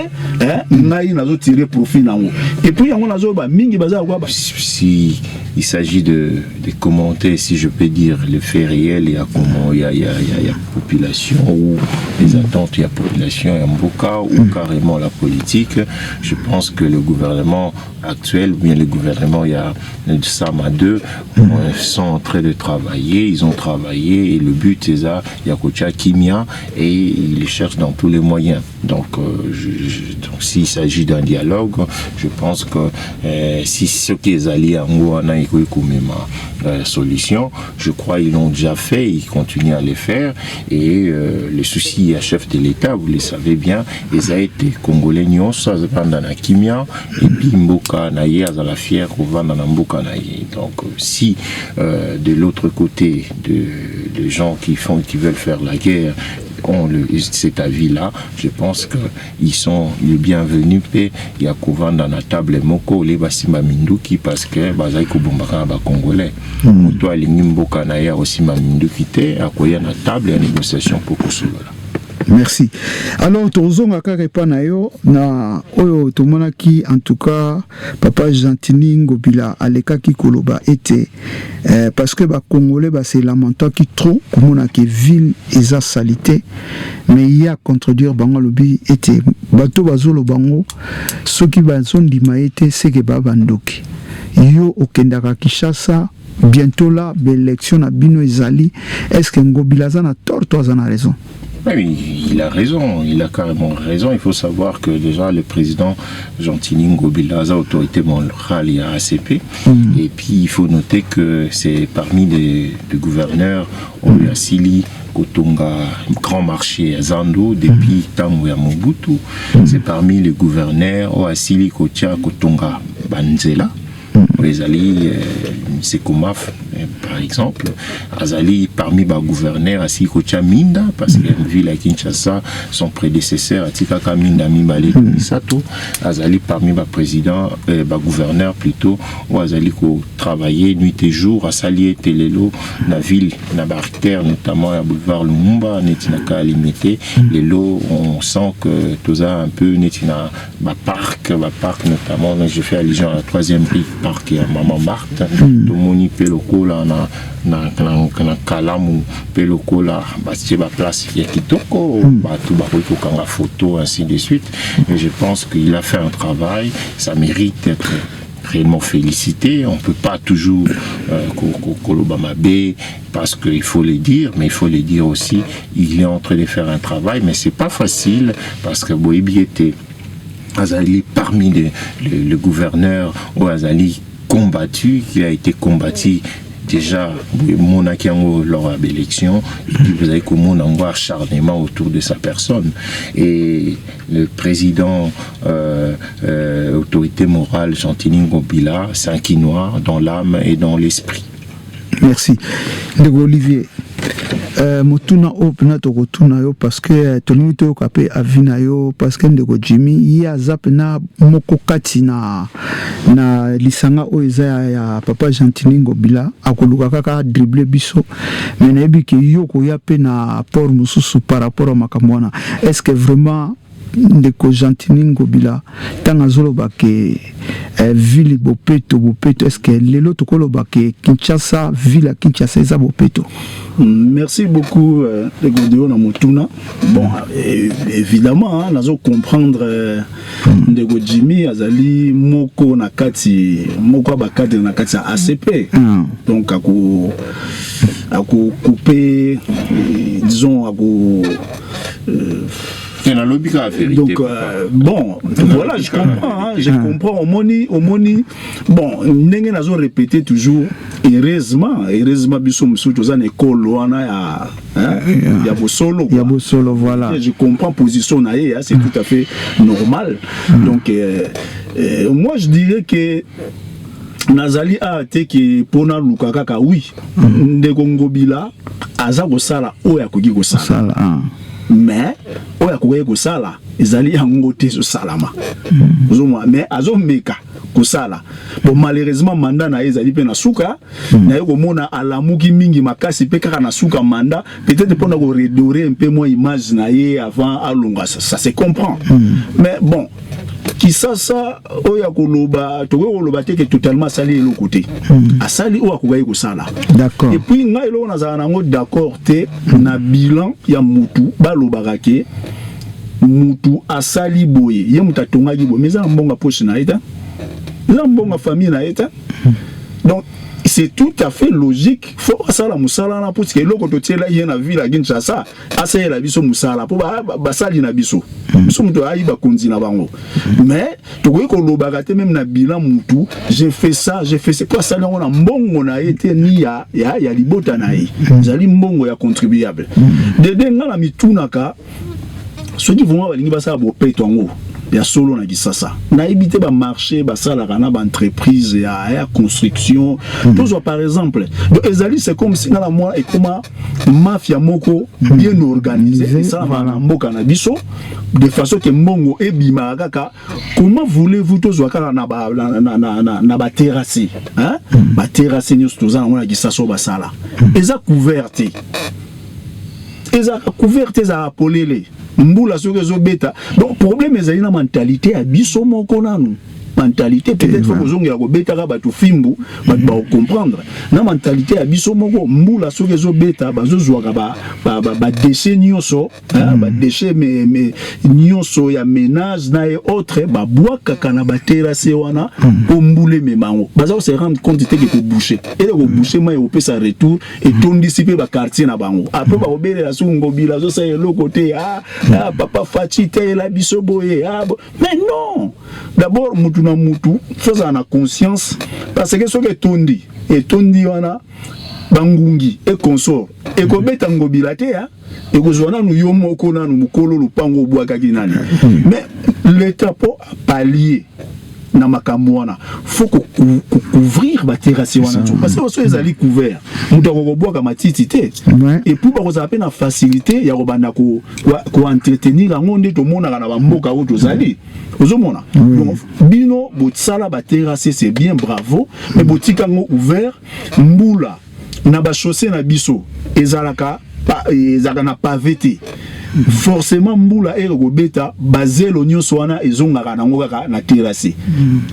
ngai nazo tirer profit nango et puis yango nazo ba mingi bazala kwa si il s'agit de commenter, si je peux dire, les faits réels, il y a comment, il y a population ou les attentes, il y a population, il y a Mboka ou carrément la politique. Je pense que le gouvernement actuel, ou bien le gouvernement, il y a de Sama 2, sont en train de travailler, ils ont travaillé et le but c'est ça, il y a Kocha Kimia et ils cherchent dans tous les moyens. Donc, donc s'il s'agit d'un dialogue, je pense que si ce qui est allié à Mouana et Koukoumema solution, je crois qu'ils l'ont déjà fait, ils continuent à les faire et le souci à chef de l'État, vous le savez bien, ils ont été Congolais Nyons, ça se passe dans la Kimia et puis Mboka Naye, à la fière, on va dans la Mboka Naye. Donc si de l'autre côté, de gens qui veulent faire la guerre, ont cet avis-là, je pense qu'ils sont les bienvenus. Il y a couvent dans la table Moko, les Basima Minduki, parce que Bazaïko Bombara ba Congolais. Toi, les Nimboka Naya aussi Minduki, à quoi il y a la table et la négociation pour Kosovo. Merci. Alors, tozonga karepa na yo na oyo tomonaki en tout cas papa Gentini Ngobila aleka ki koloba était parce que ba Congolais ba c'est lamentant qui trop komona ke ville eza salité mais il y a contredire bango lobi était bato bazolo bango soki bazondima était c'est que ba bandoki yo okendaka Kinshasa bientôt là l'élection na bino ezali est-ce que Ngobila za na tort ou za na raison? Oui, il a raison, il a carrément raison. Il faut savoir que déjà le président Gentini Ngobila a autorité morale et ACP. Et puis il faut noter que c'est parmi les gouverneurs Oyasili, Kotonga, Grand Marché à Zando, depuis Tango ya Mobutu. C'est parmi les gouverneurs Oyasili, Kotia, Kotonga, Banzela. Azali, c'est Komaf, par exemple. Azali, parmi les gouverneurs, Asi Kocha Minda, parce qu'il y a une ville à Kinshasa, son prédécesseur, Atikaka Minda Mibale Misato. Azali, parmi les présidents, les gouverneurs plutôt, où Azali travaillait nuit et jour, à Salier, Telelo, la ville, la barrière, notamment à boulevard Lumumba, Netinaka Alimete. Les lots, on sent que tout ça un peu, Netina, parc notamment, je fais allusion à la 3e rue. Parc ya Maman Marthe, Tomoni Pelokola na Kalamu Pelokola, bastie ba place ya kitoko, tout bakoki kanga photo ainsi de suite. Et je pense qu'il a fait un travail, ça mérite d'être réellement félicité. On ne peut pas toujours Kolobamabe parce qu'il faut le dire, mais il faut le dire aussi, il est en train de faire un travail, mais c'est pas facile parce que Boebi était Azali parmi les gouverneurs où Azali combattu, qui a été combattu déjà Monakiango lors de l'élection, et puis vous avez comme un acharnement autour de sa personne. Et le président autorité morale Gentini Ngobila, c'est un Quinois dans l'âme et dans l'esprit. Merci. Ndeko Olivier, motuna opena tokotuna yo parce que tolingi to kapé avina yo parce que ndeko Jimmy ya zapena moko kati na lisanga o eza ya papa Gentini Ngobila akoluka kaka dribbler biso mais na yebi ke yo ko ya pe na apport mususu par rapport à makamwana. Est-ce que vraiment ndeko Gentini Ngobila tanga zoloba ke ville bopeto est-ce que lelo tokoloba ke Kinshasa ville à Kinshasa eza bopeto? Merci beaucoup de Godéo na Motuna. Bon, évidemment, nous allons comprendre de Jimmy Azali Moko Nakati, Moko Bakati Nakati ACP. Donc, à couper, disons, à donc bon, voilà, je comprends, hein, je comprends. Au moni, bon, n'engue n'a répété toujours. Heureusement, biso msuto za école wana ya Bosolo. Ya Bosolo, voilà. Je comprends position nae, c'est tout à fait normal. Donc moi je dirais que Nazali a été que pona lukaka oui, ndeko Ngobila aza kosala oya koki kosala. Mais oya koki kosala ezali yango te so salama. Mais azo meka kosala. Bon malheureusement mandat na ezali pe na suka na yeko mona alamuki mingi makasi pe kaka na suka mandat peut-être pour na ko redorer un peu moins image na ye avant alonga ça se comprend. Mais bon Kisasa oya koloba toko koloba te que totalement sali le côté asali oya kogayi kosala. D'accord. Et puis ngai lo na za nango d'accord te na bilan ya mutu balobaka ke mutu asali boye ye muta tongaki boye mais za mbonga poche na eta za mbonga famille na eta. Donc c'est tout à fait logique. Faut ça la musala na parce que loko totiela ye na ville à Kinshasa asa la biso musala po ba sali na biso biso muto ayi ba konzi na bango. Mais to ko lobaka te même na bilan mutu j'ai fait ça quoi ça na mbongo na été ni ya libota na yi zali mbongo ya contribuable de denga na mitunaka ceux qui vont balingi basa bo peto ngo ya solo na Kisasa na éviter ba marché ba sala kana ba entreprise ya construction tous par exemple donc ezali c'est comme si na moi et comment mafia moko bien organisée ça va na mboka na biso de façon que mbongo ebima kaka comment voulez-vous tous wakala na ba terrasse hein ba terrasse ni tous na Kisasa ba sala eza couverte za polele mbula soke zo beta donc problème ezali na mentalité ya biso moko nanu mentalité peut-être faut kozongela ko betaka bato fimbu bato ba comprendre na mentalité ya biso moko mbula soki zo beta bazozwaka ba déchets nyonso ba déchets mais nyonso ya ménage na et autres ba boaka kana ba terrasse wana po mbule memango baza se rendre compte que ko boucher et ko boucher mai au peut sa retour et tondisi pe ba quartier na bango après ba obele la sungo bila zo sa le côté papa Fachi te la biso boye mais non d'abord mutu na mutu faut en conscience parce que ce que tondi wana bangungi et consort et ko beta ngobila te et ko zona nu yomo ko na nu mukolo lupango bwaka kinani mais l'état pour pallier na makambo wana faut couvrir ba terrasse wana parce que so ezali couvert mutu ko bwaka matiti te et puis ba ko za na facilité ya ko banda ko entretenir ngonde to mona na ba mboka o to zali ozomona bino botsala ba terrasse c'est bien bravo mais botika ngo ouvert mbula na ba chaussée na biso ezalaka na pavé forcément mbula ero beta basé l'oignon soana ezongaka nango kaka na terrasse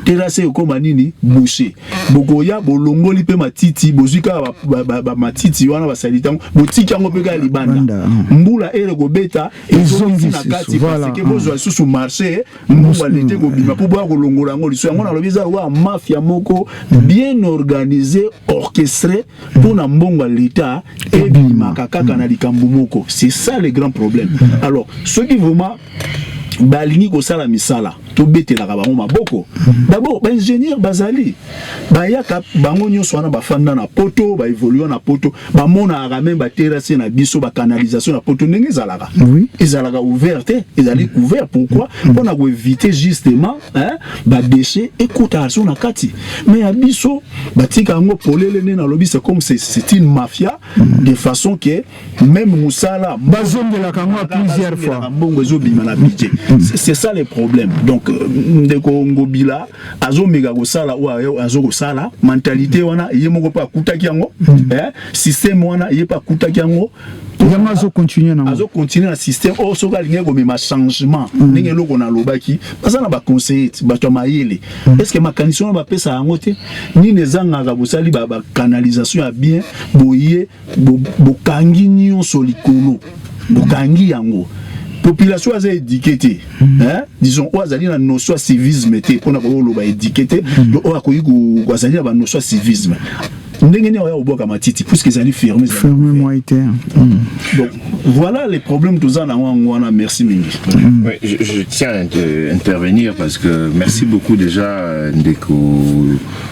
terrasse ekoma nini boucher bokoya bolongoli pe matiti bozika ba matiti wana basalitango botika ngo pe ka libanda mbula ero beta ezongi na kati parce que bozwa susu marché mbula lete ko bima po boa kolongola ngo liso yango na lobiza wa mafia moko bien organisé orchestré pour na mbongo l'état et bima kaka na likambu moko c'est ça le grand problème. Alors, ceux qui vraiment balingi ko sala misala to betela ka bango maboko d'abord ba ingénieur bazali ba yaka bango nyonso wana ba fanda na poto ba évoluer na poto ba mona ka même ba terrasse na biso ba canalisation na poto ndenge zalaka ezalaka ouverte ezali couvert pourquoi pour na ko éviter justement ba déchets écouter sur na kati mais ya biso ba tika ngo polele ne na lobi c'est comme c'est une mafia de façon que même musala bazongela ka ngo plusieurs fois bongo zo bima na budget. C'est ça le problème. Donc, ndeko ngobila azo mega ko sala ou azo ko sala mentalité wana yemoko pa kutaki yango système wana yepa kutaki yango yama azo continuer na système o soka linge ko mema changement ndenge loko na lobaki baza na ba conseiller bato mayele est-ce que makanisi ba pesa yango te ni nezanga ka bosali ba canalisation ya bien boye bokangi nyonso likolo bokangi yango population a éduquée disons o azali na notion civisme te pona ko lo ba éduquée o akoyi ko azali na ba notion civisme ndenge ne oya oboka matiti puisque ils allaient fermer moi été donc voilà les problèmes tous en wana merci mingi. Oui, je tiens à intervenir parce que merci beaucoup déjà ndeko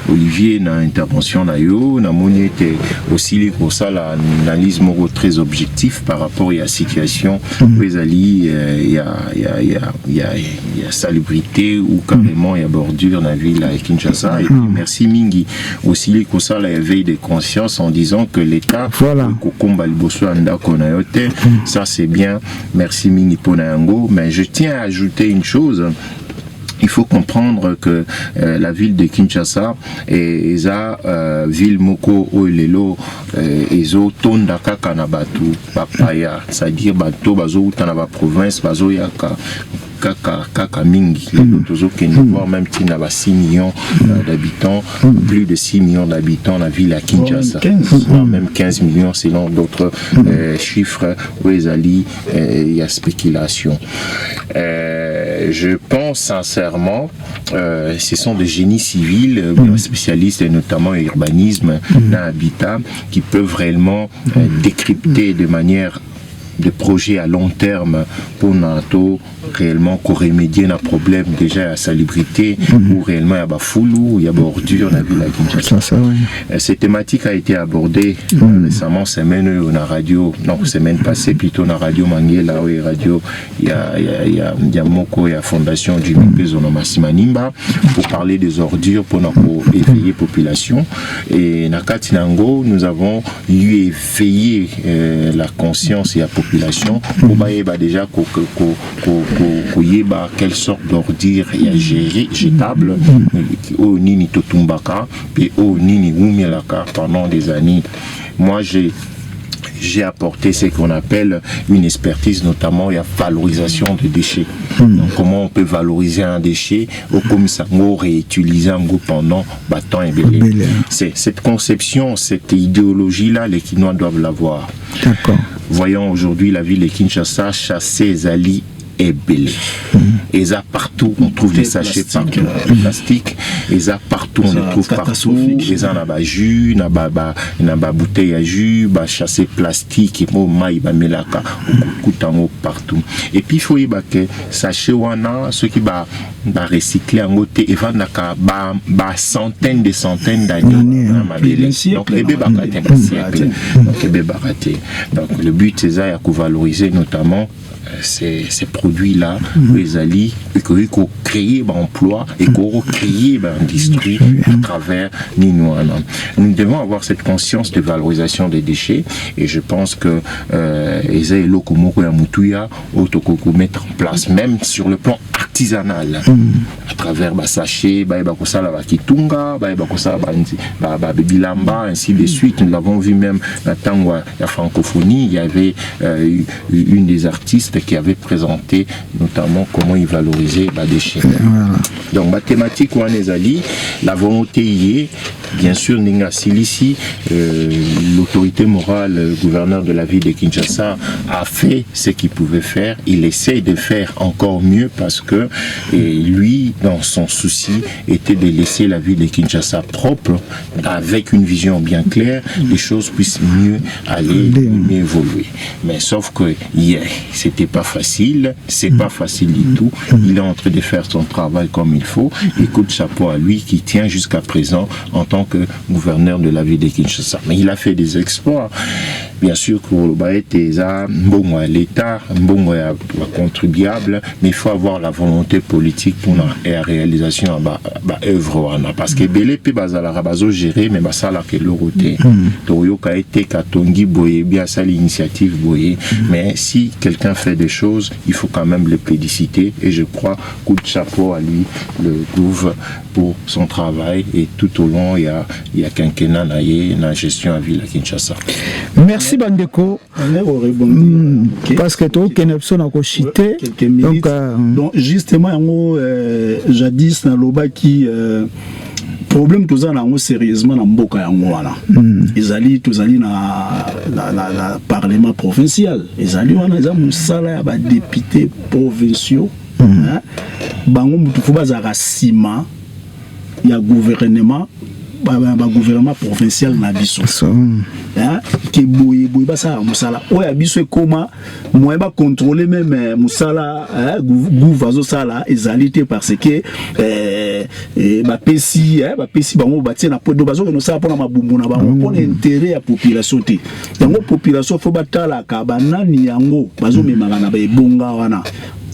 Olivier na intervention na yo na moni était aussi les pour ça l'analyse moko très objectif par rapport à la situation où ezali il y a salubrité ou carrément il y a bordure dans la ville à Kinshasa et puis merci mingi aussi pour ça la de conscience en disant que l'État ça c'est bien, merci Mini Ponayango, mais je tiens à ajouter une chose. Il faut comprendre que la ville de Kinshasa et la ville Moko Oilelo ezo tonda kaka na batu papaya, c'est-à-dire bato bazo utanaba province bazo yaka kaka mingi voire même si n'a pas 6 millions d'habitants, plus de 6 millions d'habitants la ville à Kinshasa, voire même 15 millions selon d'autres chiffres où il y a spéculation. Je pense sincèrement ce sont des génies civils spécialistes et notamment urbanisme d'habitat qui peuvent réellement décrypter de manière de projets à long terme pour NATO réellement qu'on remédier à un problème déjà à la salubrité ou réellement il y a foulou, il y a bordure la ville à Kinshasa. Cette thématique a été abordée récemment semaine na radio, non semaine passée plutôt na radio Manguela et radio il y a Moko et la fondation du Mpezo Massimanimba pour parler des ordures pour éveiller population et na Katinango nous avons lui éveillé la conscience et la population pour déjà quelle sorte d'ordure il y a géré jetable au nini totumbaka et au nini wumielaka pendant des années. Moi j'ai j'ai apporté ce qu'on appelle une expertise, notamment la valorisation des déchets. Donc, comment on peut valoriser un déchet au comme ça, on réutiliser un goût pendant temps et belé. C'est cette conception, cette idéologie-là, les Kinois doivent l'avoir. D'accord. Voyons aujourd'hui la ville de Kinshasa chasser Zali et belé. Et ça partout, on trouve des sachets partout, plastique. Et ça partout, on les trouve partout. Et ça, on a jus, on a bouteille à jus, chasser plastique, et maï, melaka, coutango partout. Et puis il faut y que sachet wana, ceux qui recycler en côté, et vandaka, centaines d'années. Donc les bébés baratés. Donc le but c'est ça, il valoriser notamment ces produits-là, les alliés, et qu'on crée emploi et qu'on crée industrie à travers Ninouana. Nous devons avoir cette conscience de valorisation des déchets et je pense que Eza et Lokomoko et Moutuya autokoko mettre en place, même sur le plan artisanal, à travers sachet, bakosala bakitunga, bakosala bilamba, ainsi de suite. Nous l'avons vu même dans la francophonie, il y avait une des artistes qui avait présenté notamment comment ils valorisaient les déchets. Voilà. Donc ma thématique la volonté y est, bien sûr Ninga Silisi, l'autorité morale, le gouverneur de la ville de Kinshasa a fait ce qu'il pouvait faire, il essaye de faire encore mieux parce que lui, dans son souci, était de laisser la ville de Kinshasa propre, avec une vision bien claire, les choses puissent mieux aller, mieux évoluer. Mais sauf que c'était pas facile, c'est pas facile du tout. Il est en train de faire son travail comme il faut. Écoute, chapeau à lui qui tient jusqu'à présent en tant que gouverneur de la ville de Kinshasa. Mais il a fait des exploits. Bien sûr, pour l'État, contribuable, mais il faut avoir la volonté politique pour la réalisation de l'œuvre. Parce que Belé peut gérer, mais ça là que l'autorité. Toyoka a été Katongi Boye, bien ça l'initiative Boye. Mais si quelqu'un fait des choses, il faut quand même le féliciter. Et je crois, coup de chapeau à lui, le Gouv, pour son travail. Et tout au long, il y a quinquennat dans la gestion à ville à Kinshasa. Merci Bandeko. Parce que toi, Kenepson a cité. Donc, justement, jadis, dans l'Oba qui. Problème tout ça sérieusement dans mboka yango wana ezali tozali na parlement provincial ezali wana eza musala ya ba députés provinciaux bango mutu fo bazaka sima ya gouvernement gouvernement provincial na biso ke boye basa musala oya biso ekoma moyen ba contrôler même musala gouvazo sala ezalité parce que ba pesi bango batie na podo bazo no sala pona mabumbu na bango pona intérêt ya population te yango population fo batala ka banani yango bazo memaka na ba ebonga wana.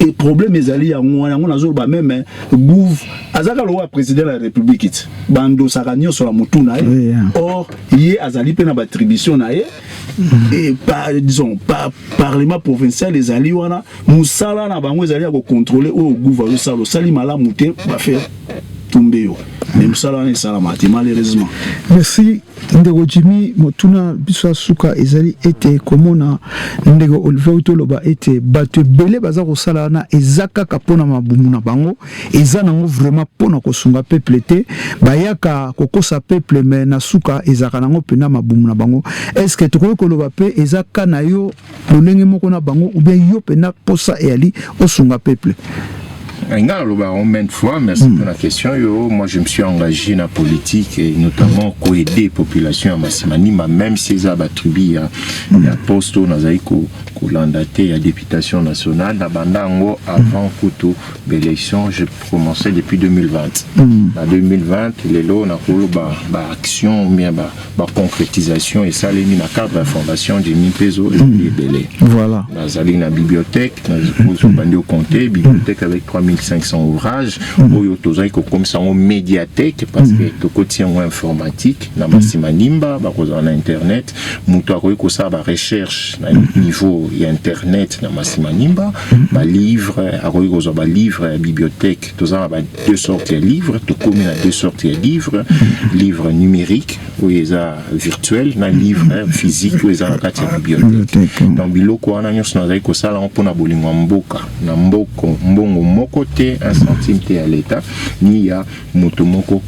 Et problème ezali yango nazo ba même gouv azaka lo président de la république bando sakanyo sur la mutuna or yé azali pe na ba attribution na ye et disons parlement provincial ezali wana musala na bango ezali ko contrôler au gouv azo sala sali malamu te ba faire tomber yo même ça là ça malheureusement. Merci ndego Jimmy motuna biso suka ezali ete komona ndego Olivier Utoloba ete bato belé baza ko sala na ezaka kapona mabumu na bango eza nango vraiment pona ko sunga peuple te bayaka kokosa peuple mais na suka ezaka nango pena mabumu na bango. Est-ce que toko ko loba pe ezaka na yo lolenge moko na bango ou bien yo pena posa eali o sunga peuple? Merci pour la question. Moi, je me suis engagé dans la politique et notamment pour aider la population à Massimani, même si ça a tribu à poste au landaté à députation nationale. Avant l'élection, j'ai commencé depuis 2020. En 2020, les lots, on a action, la concrétisation et ça, les mis dans le cadre de la fondation de Mipezo et Belé. Voilà. Dans la bibliothèque, dans le comté, bibliothèque avec 3000 2500 ouvrages oyo tozali kokomisa yango médiathèque parce que tokotia yango informatique na masimanimba bakozala na internet moto akoki kosala barecherche na niveau ya internet na masimanimba balivre akoki kozwa balivre ya bibliothèque tozala ba deux sortes ya livre tokomi na deux sortes ya livre livre numérique oyo eza virtuel na livre physique oyo eza na kati ya bibliothèque donc biloko wana nyonso nazali kosala yango mpona bolingo ya mboka na mbongo moko te 1 centime te ya l'État ni ya moto moko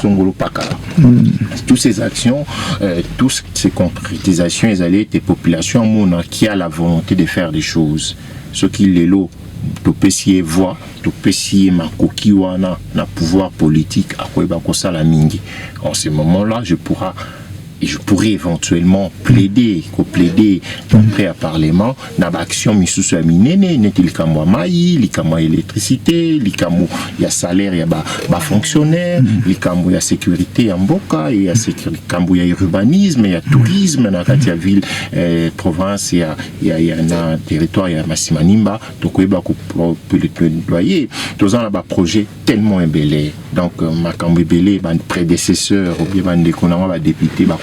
songolo pakala. Toutes ces actions, toutes ces concrétisations, elles allaient des populations qui a la volonté de faire des choses. Ce qui les lots, to pesier voix, to pesier makoki wana na pouvoir politique à quoi bakosa la mingi. En ce moment-là, je pourrais éventuellement plaider auprès à Parlement na action misusu ya minene neti likambo ya mai likambo ya électricité likambo ya salaire ya ba fonctionnaire likambo ya sécurité ya mboka ya likambo ya urbanisme ya tourisme na kati ya ville province ya na territoire ya Masimanimba tokoyeba ko plaidoyer tozana ba projet tellement embellé donc makambo ebele ba prédécesseur ou bien ba ndekona ba député ba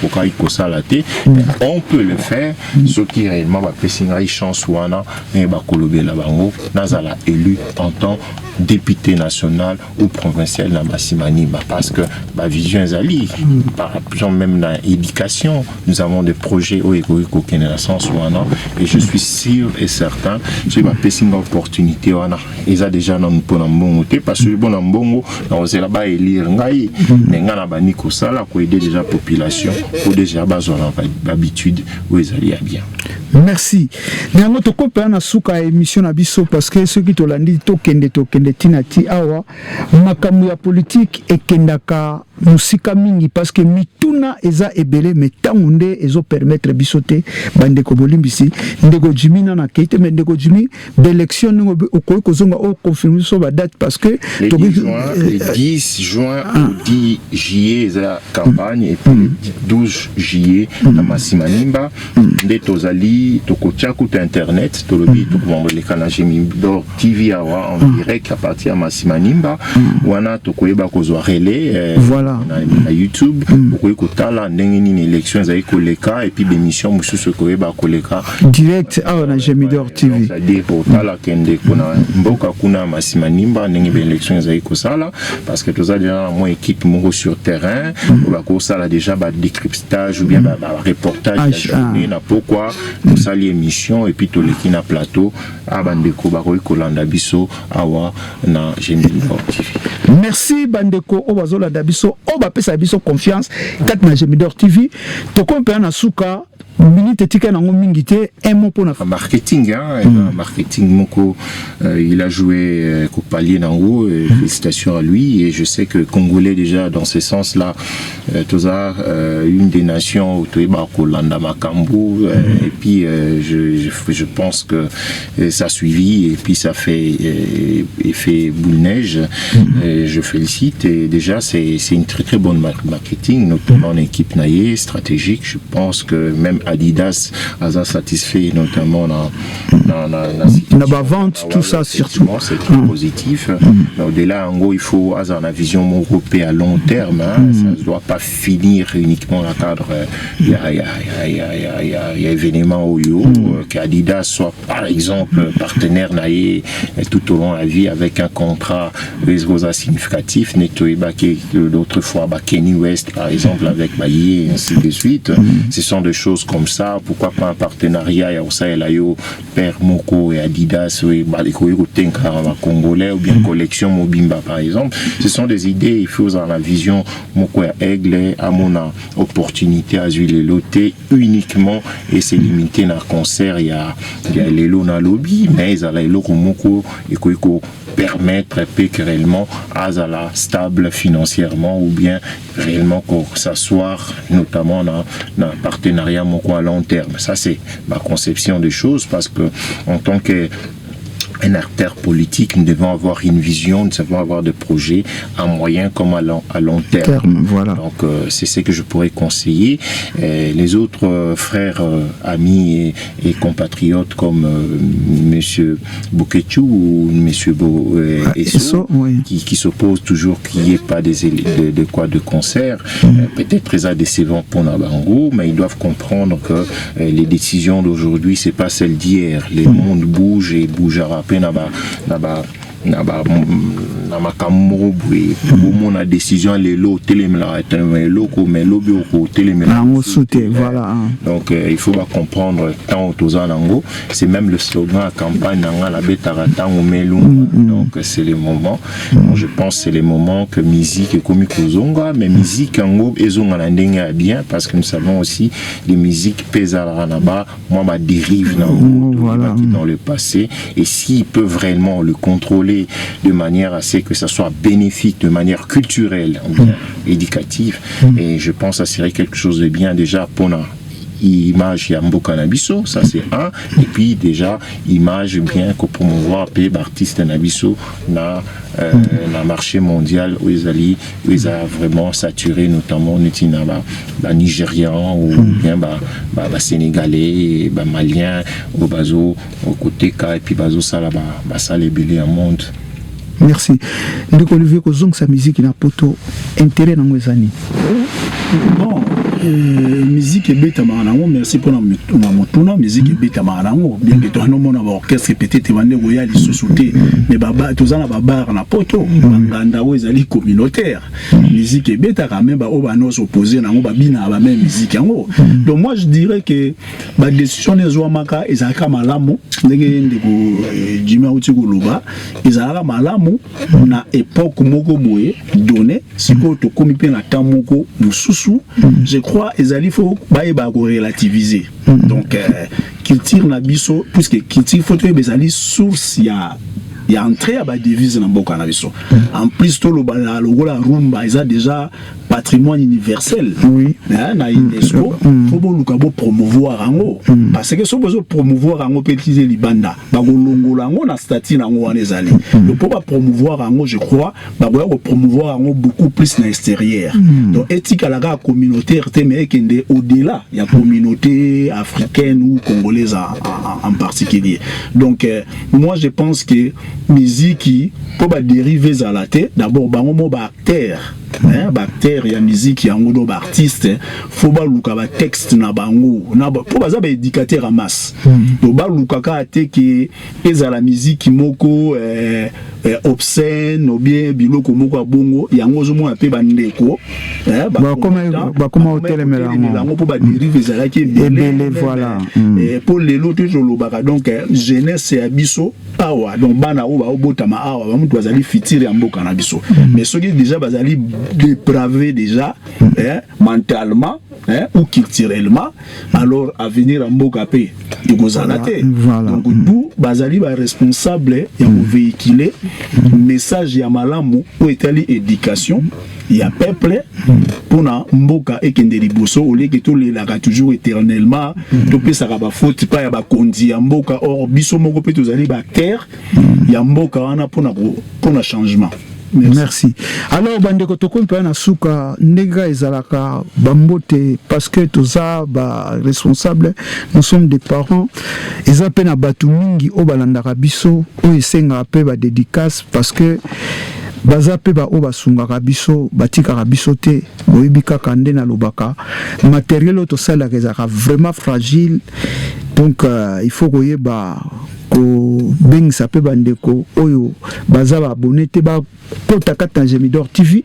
on peut le faire ce qui réellement va faire une chance wana mais ba kolobela bango nazala élu en tant député national ou provincial na Masimanimba parce que ma vision ezali par exemple même dans l'éducation nous avons des projets au économique au sens wana et je suis sûr et certain que ma pessinga opportunité wana eza déjà dans pona mbongo te parce que bon mbongo na ozela ba élire ngai nga na bani ko sala ko aider déjà population pour déjà besoin d'habitude où ils allaient bien. Merci. Nango to kopé na suka émission na biso parce que ceux qui to landi to kende tinati awa makambo ya politique ekendaka musika mingi parce que mituna eza ebele metango nde ezo permettre bisote bande ko bolimbisi ndeko jimina na kete mais ndeko jimi d'élection ngo okoyi kozonga o confirmer so ba date parce que le 10 juin au 10 juillet la campagne et puis le 12 juillet na Masimanimba nde tozali tokotia kuta internet tolobi to bombo le kana Jemidor TV awa en direct à partir de Masimanimba wana tokoyeba kozwa relais na YouTube pour kotala ndenge nini élection za koleka et puis émission mususu koyeba koleka direct na Jemidor TV c'est-à-dire pour tala kende kuna mboka kuna Masimanimba ndenge élection za kosala parce que tous déjà moi équipe mongo sur terrain ba kosala déjà ba décryptage ou bien ba reportage na pourquoi nous sali émission et puis toleki na plateau a bandeko ba kolanda biso awa na Jemidor TV. Merci bandeko obazola dabiso obapesa biso confiance kat na Jemidor TV to kompé na suka minute tika na mingi te un mot pour marketing marketing moko il a joué au palier nango félicitations à lui et je sais que Congolais déjà dans ce sens là toza une des nations toyeba kolanda makambo et puis je pense que ça a suivi et puis ça fait effet boule neige je félicite et déjà c'est une très bonne marketing notamment en équipe naïe stratégique je pense que même Adidas a satisfait notamment dans la vente tout ça surtout c'est très positif au-delà en gros il faut avoir la vision européenne à long terme ça ne doit pas finir uniquement dans le cadre il y a événements au qu'Adidas soit par exemple partenaire naïe tout au long de la vie avec un contrat significatif d'autres fois Kenny West par exemple avec Baye et ainsi de suite ce sont des choses comme ça pourquoi pas un partenariat ya Osaela yo Père Moko et Adidas et Congolais ou bien collection Mobimba par exemple ce sont des idées il faut avoir la vision Moko ya Aigle à mon opportunité à jouer les lotés uniquement et c'est limité dans le concert il y a les lona lobby mais ils allaient le Moko et permettre que réellement Azala stable financièrement ou bien réellement s'asseoir notamment dans un partenariat à long terme. Ça c'est ma conception des choses parce que en tant que un acteur politique, nous devons avoir une vision, nous devons avoir des projets à moyen comme à long terme. Voilà. Donc c'est ce que je pourrais conseiller. Les autres frères, amis et compatriotes comme Monsieur Boketu ou Monsieur Esso, oui, qui s'opposent toujours qu'il n'y ait pas de concert, peut-être très décevant pour Nabango, mais ils doivent comprendre que les décisions d'aujourd'hui, c'est pas celles d'hier. Le monde bouge et bougera. Na makambo boye mon décision les lots téléméla loko mais loboko téléméla voilà. Donc il faut comprendre tant aux anango, c'est même le slogan à campagne nanga la betara au melung. Donc c'est les moments, je pense c'est les moments que musique et comme kozonga, mais musique ango ezonga na ndenge bien, parce que nous savons aussi les musiques pesara naba moi ma dérive dans le passé, et s'ils peuvent réellement le contrôler de manière à ce que ça soit bénéfique, de manière culturelle, éducative, et je pense que ça serait quelque chose de bien déjà pour image ya mboka na biso, ça c'est un, et puis déjà image bien que promouvoir pays artiste na biso na marché mondial où ils a vraiment saturé, notamment ba nigérian ou bien ba sénégalais, ba malien au bazo au côté ka, et puis bazo sala ba salébélé en monde. Merci. Donc Olivier Kozong sa musique na poto intérêt na ngwezani. Bon, musique et bêta marango, merci pour la motuna, musique et bêta marango, bien que toi non mon orchestre peut-être vendre royal sous-sauté, mais baba tous en babar na poto, banganda ezali communautaire. Musique et bêta quand même ba obanos opposé na ba bina ba même musique yango. Donc moi je dirais que ba décision les oamaka ezaka malamu, ndenge ndeko Jimmy Outiko Loba, ezaka malamu na époque moko boye donné, siko to komi pe na tamoko mususu. Je crois ezali faut ba relativiser. Donc culture na biso, puisque culture faut que bezali source ya entrée à ba devise na mboka na biso. En plus to lo rumba ils a déjà patrimoine universel. Oui. Na UNESCO, faut bo promouvoir ango, parce que so bezo promouvoir ango petize libanda, ba golongola ango na statut na ngo ezali. Donc pour pas promouvoir ango, je crois ba promouvoir ango beaucoup plus na extérieur. Donc éthique à la communautaire mais kende au-delà, il y a communauté africaine ou congolaise en particulier. Donc moi je pense que musique pour ba dériver à la tête, d'abord ba mo ba acteur, il y a musique, il y a un artiste, faut pas le texte na bango, pour pas ça éducateur en masse. Donc ba lukaka te que la musique moko obscène ou bien biloko moko bongo, il y a un zomo un peu bandeko, comme hôtel melango pour ba dérive ezala qui voilà. Et pour les lots toujours le baka, donc jeunesse et abisso awa, donc bana o ba obotama awa ba mutu azali fitiri amboka na biso. Mais ceux qui déjà bazali dépravé déjà mentalement ou culturellement, alors à venir en Mokapé de Gozanate. Donc tout bazali ba responsable et véhiculer message ya malamu ou étali éducation il y a peuple pour na mboka et kendeli boso au lieu que tout les la toujours éternellement to pesa ka ba faute pas ya ba kondi ya mboka or biso moko pe tozali ba terre ya mboka wana pour na changement. Merci. Alors bandeko tokompa na suka ndega ezalaka bambote parce que toza ba responsable, nous sommes des parents, eza pe na batu mingi o balandaka biso o esenga pe ba dédicace parce que baza pe ba o basungaka biso batikaka biso te boyebi kaka nde na lobaka matériel to sala ezaka vraiment fragile, donc il faut koyeba ko bengisa pe bandeko oyo baza ba abonné te ba potakata Gemidor TV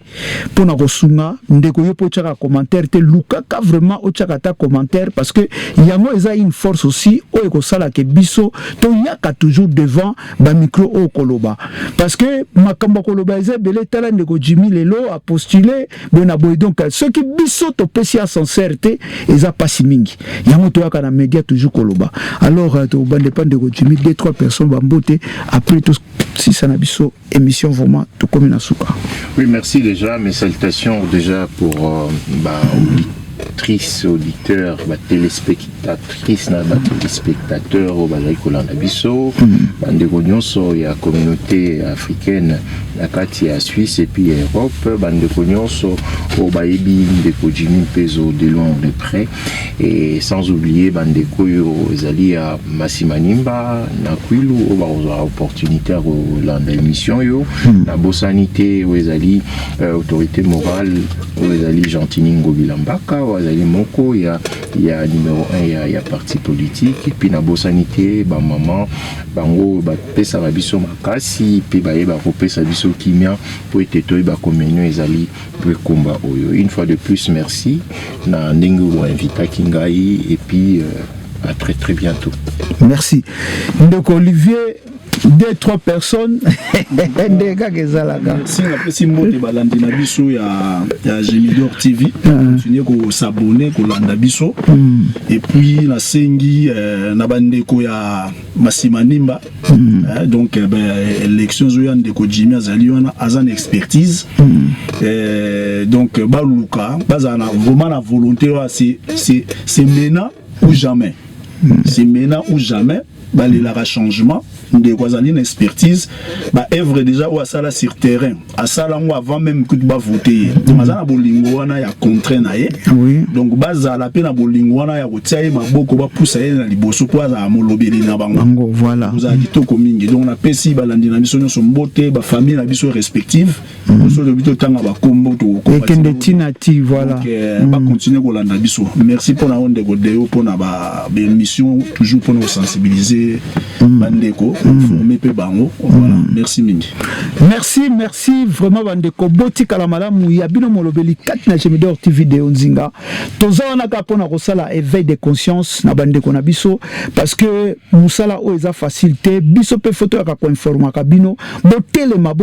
pour na kosunga ndeko yo pochaka commentaire te lukaka vraiment ochaka ta commentaire parce que yango eza une force aussi oyo ko sala ke biso to yaka toujours devant ba micro o koloba parce que makambo koloba eza belé tala ndeko Jimmy lelo a postulé bona boy, donc ceux qui biso to pesi à sincérité eza pas mingi yango to yaka na média toujours koloba. Alors to bande pas ndeko Jimmy 2-3 personnes bambote après tout si ça na biso émission vraiment to comme na souka. Oui, merci déjà, mes salutations déjà pour auditrices, auditeurs, téléspectatrices, téléspectateurs au bazali kolanda biso, bandeko nyonso ya communauté africaine na kati ya Suisse et puis Europe, bandeko nyonso au baebi ndeko Jimmy Pezo de loin de près, et sans oublier bandeko yo ezali ya Masimanimba na Kwilu au ba opportunité à kolanda émission yo na bosanité au ezali autorité morale au ezali Gentini Ngobilambaka au ezali moko ya numéro 1 ya parti politique, et puis na bosanité ba maman bango ba pesa ba biso makasi pe ba yeba ko pesa biso kimia pour être toi ba communion ezali pour combat oyo. Une fois de plus merci na ndenge ou invita kingai, et puis à très très bientôt. Merci. Donc Olivier, 2-3 personnes si mbote balandi na biso ya Gemidor TV continuer ko s'abonner ko landa biso, et puis na sengi na bandeko ya Masimanimba donc élection zo ya ndeko Jimmy azali wana azan expertise donc baluka bazana vraiment la volonté c'est maintenant ou jamais, c'est maintenant ou jamais balela changement de Guazali expertise ba œuvre déjà ou asala sur terrain asala ngo avant même que ba voter mazana bolingo wana ya contraint na ye, donc bazala pe na bolingo wana ya kotia maboko ba poussa ye na liboso kwa za molobeli na bango, voilà vous a dit to komingi, donc na pesi balandi na biso nyonso mbote ba famille na biso respective so de bito tanga ba kombo to ko tinati, voilà ba continuer ko landa biso. Merci pour na onde ko deo pour na ba émission toujours pour nous sensibiliser bandeko former pe bango, voilà. Merci mingi, merci vraiment bandeko boti kala malamu ya bino molobeli kati na Gemidor TV de Onzinga toza wana ka pona kosala éveil de conscience na bandeko na biso, parce que musala o eza facilité biso pe photo ya ko informa ka bino botelema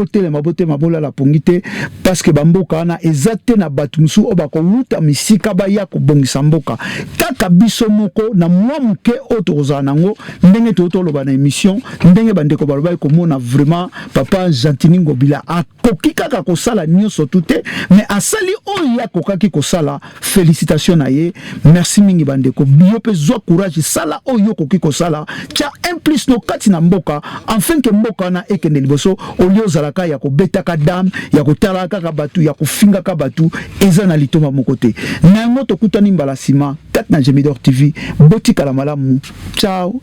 bola la pongite, parce que bamboka na ezate na batumsu o ba ko luta misika ba ya ko bongisa mboka kaka biso moko na mwa muke otoza nango ndenge toto loba na émission ndenge bandeko baloba ko mona vraiment papa Gentini Ngobila akoki kaka ko sala nyonso tuté, mais asali o ya kokaki ko sala, félicitations na ye, merci mingi bandeko bio pe zo courage sala o yo koki ko sala tia un plus no kati na mboka, enfin que mboka na ekende liboso o lio zalaka ya ko beta ka dam ya ko tala ka batu ya ko finga ka batu eza na litoma mokote na ngoto kutani mbala sima kat na Gemidor TV botika la malamu, ciao.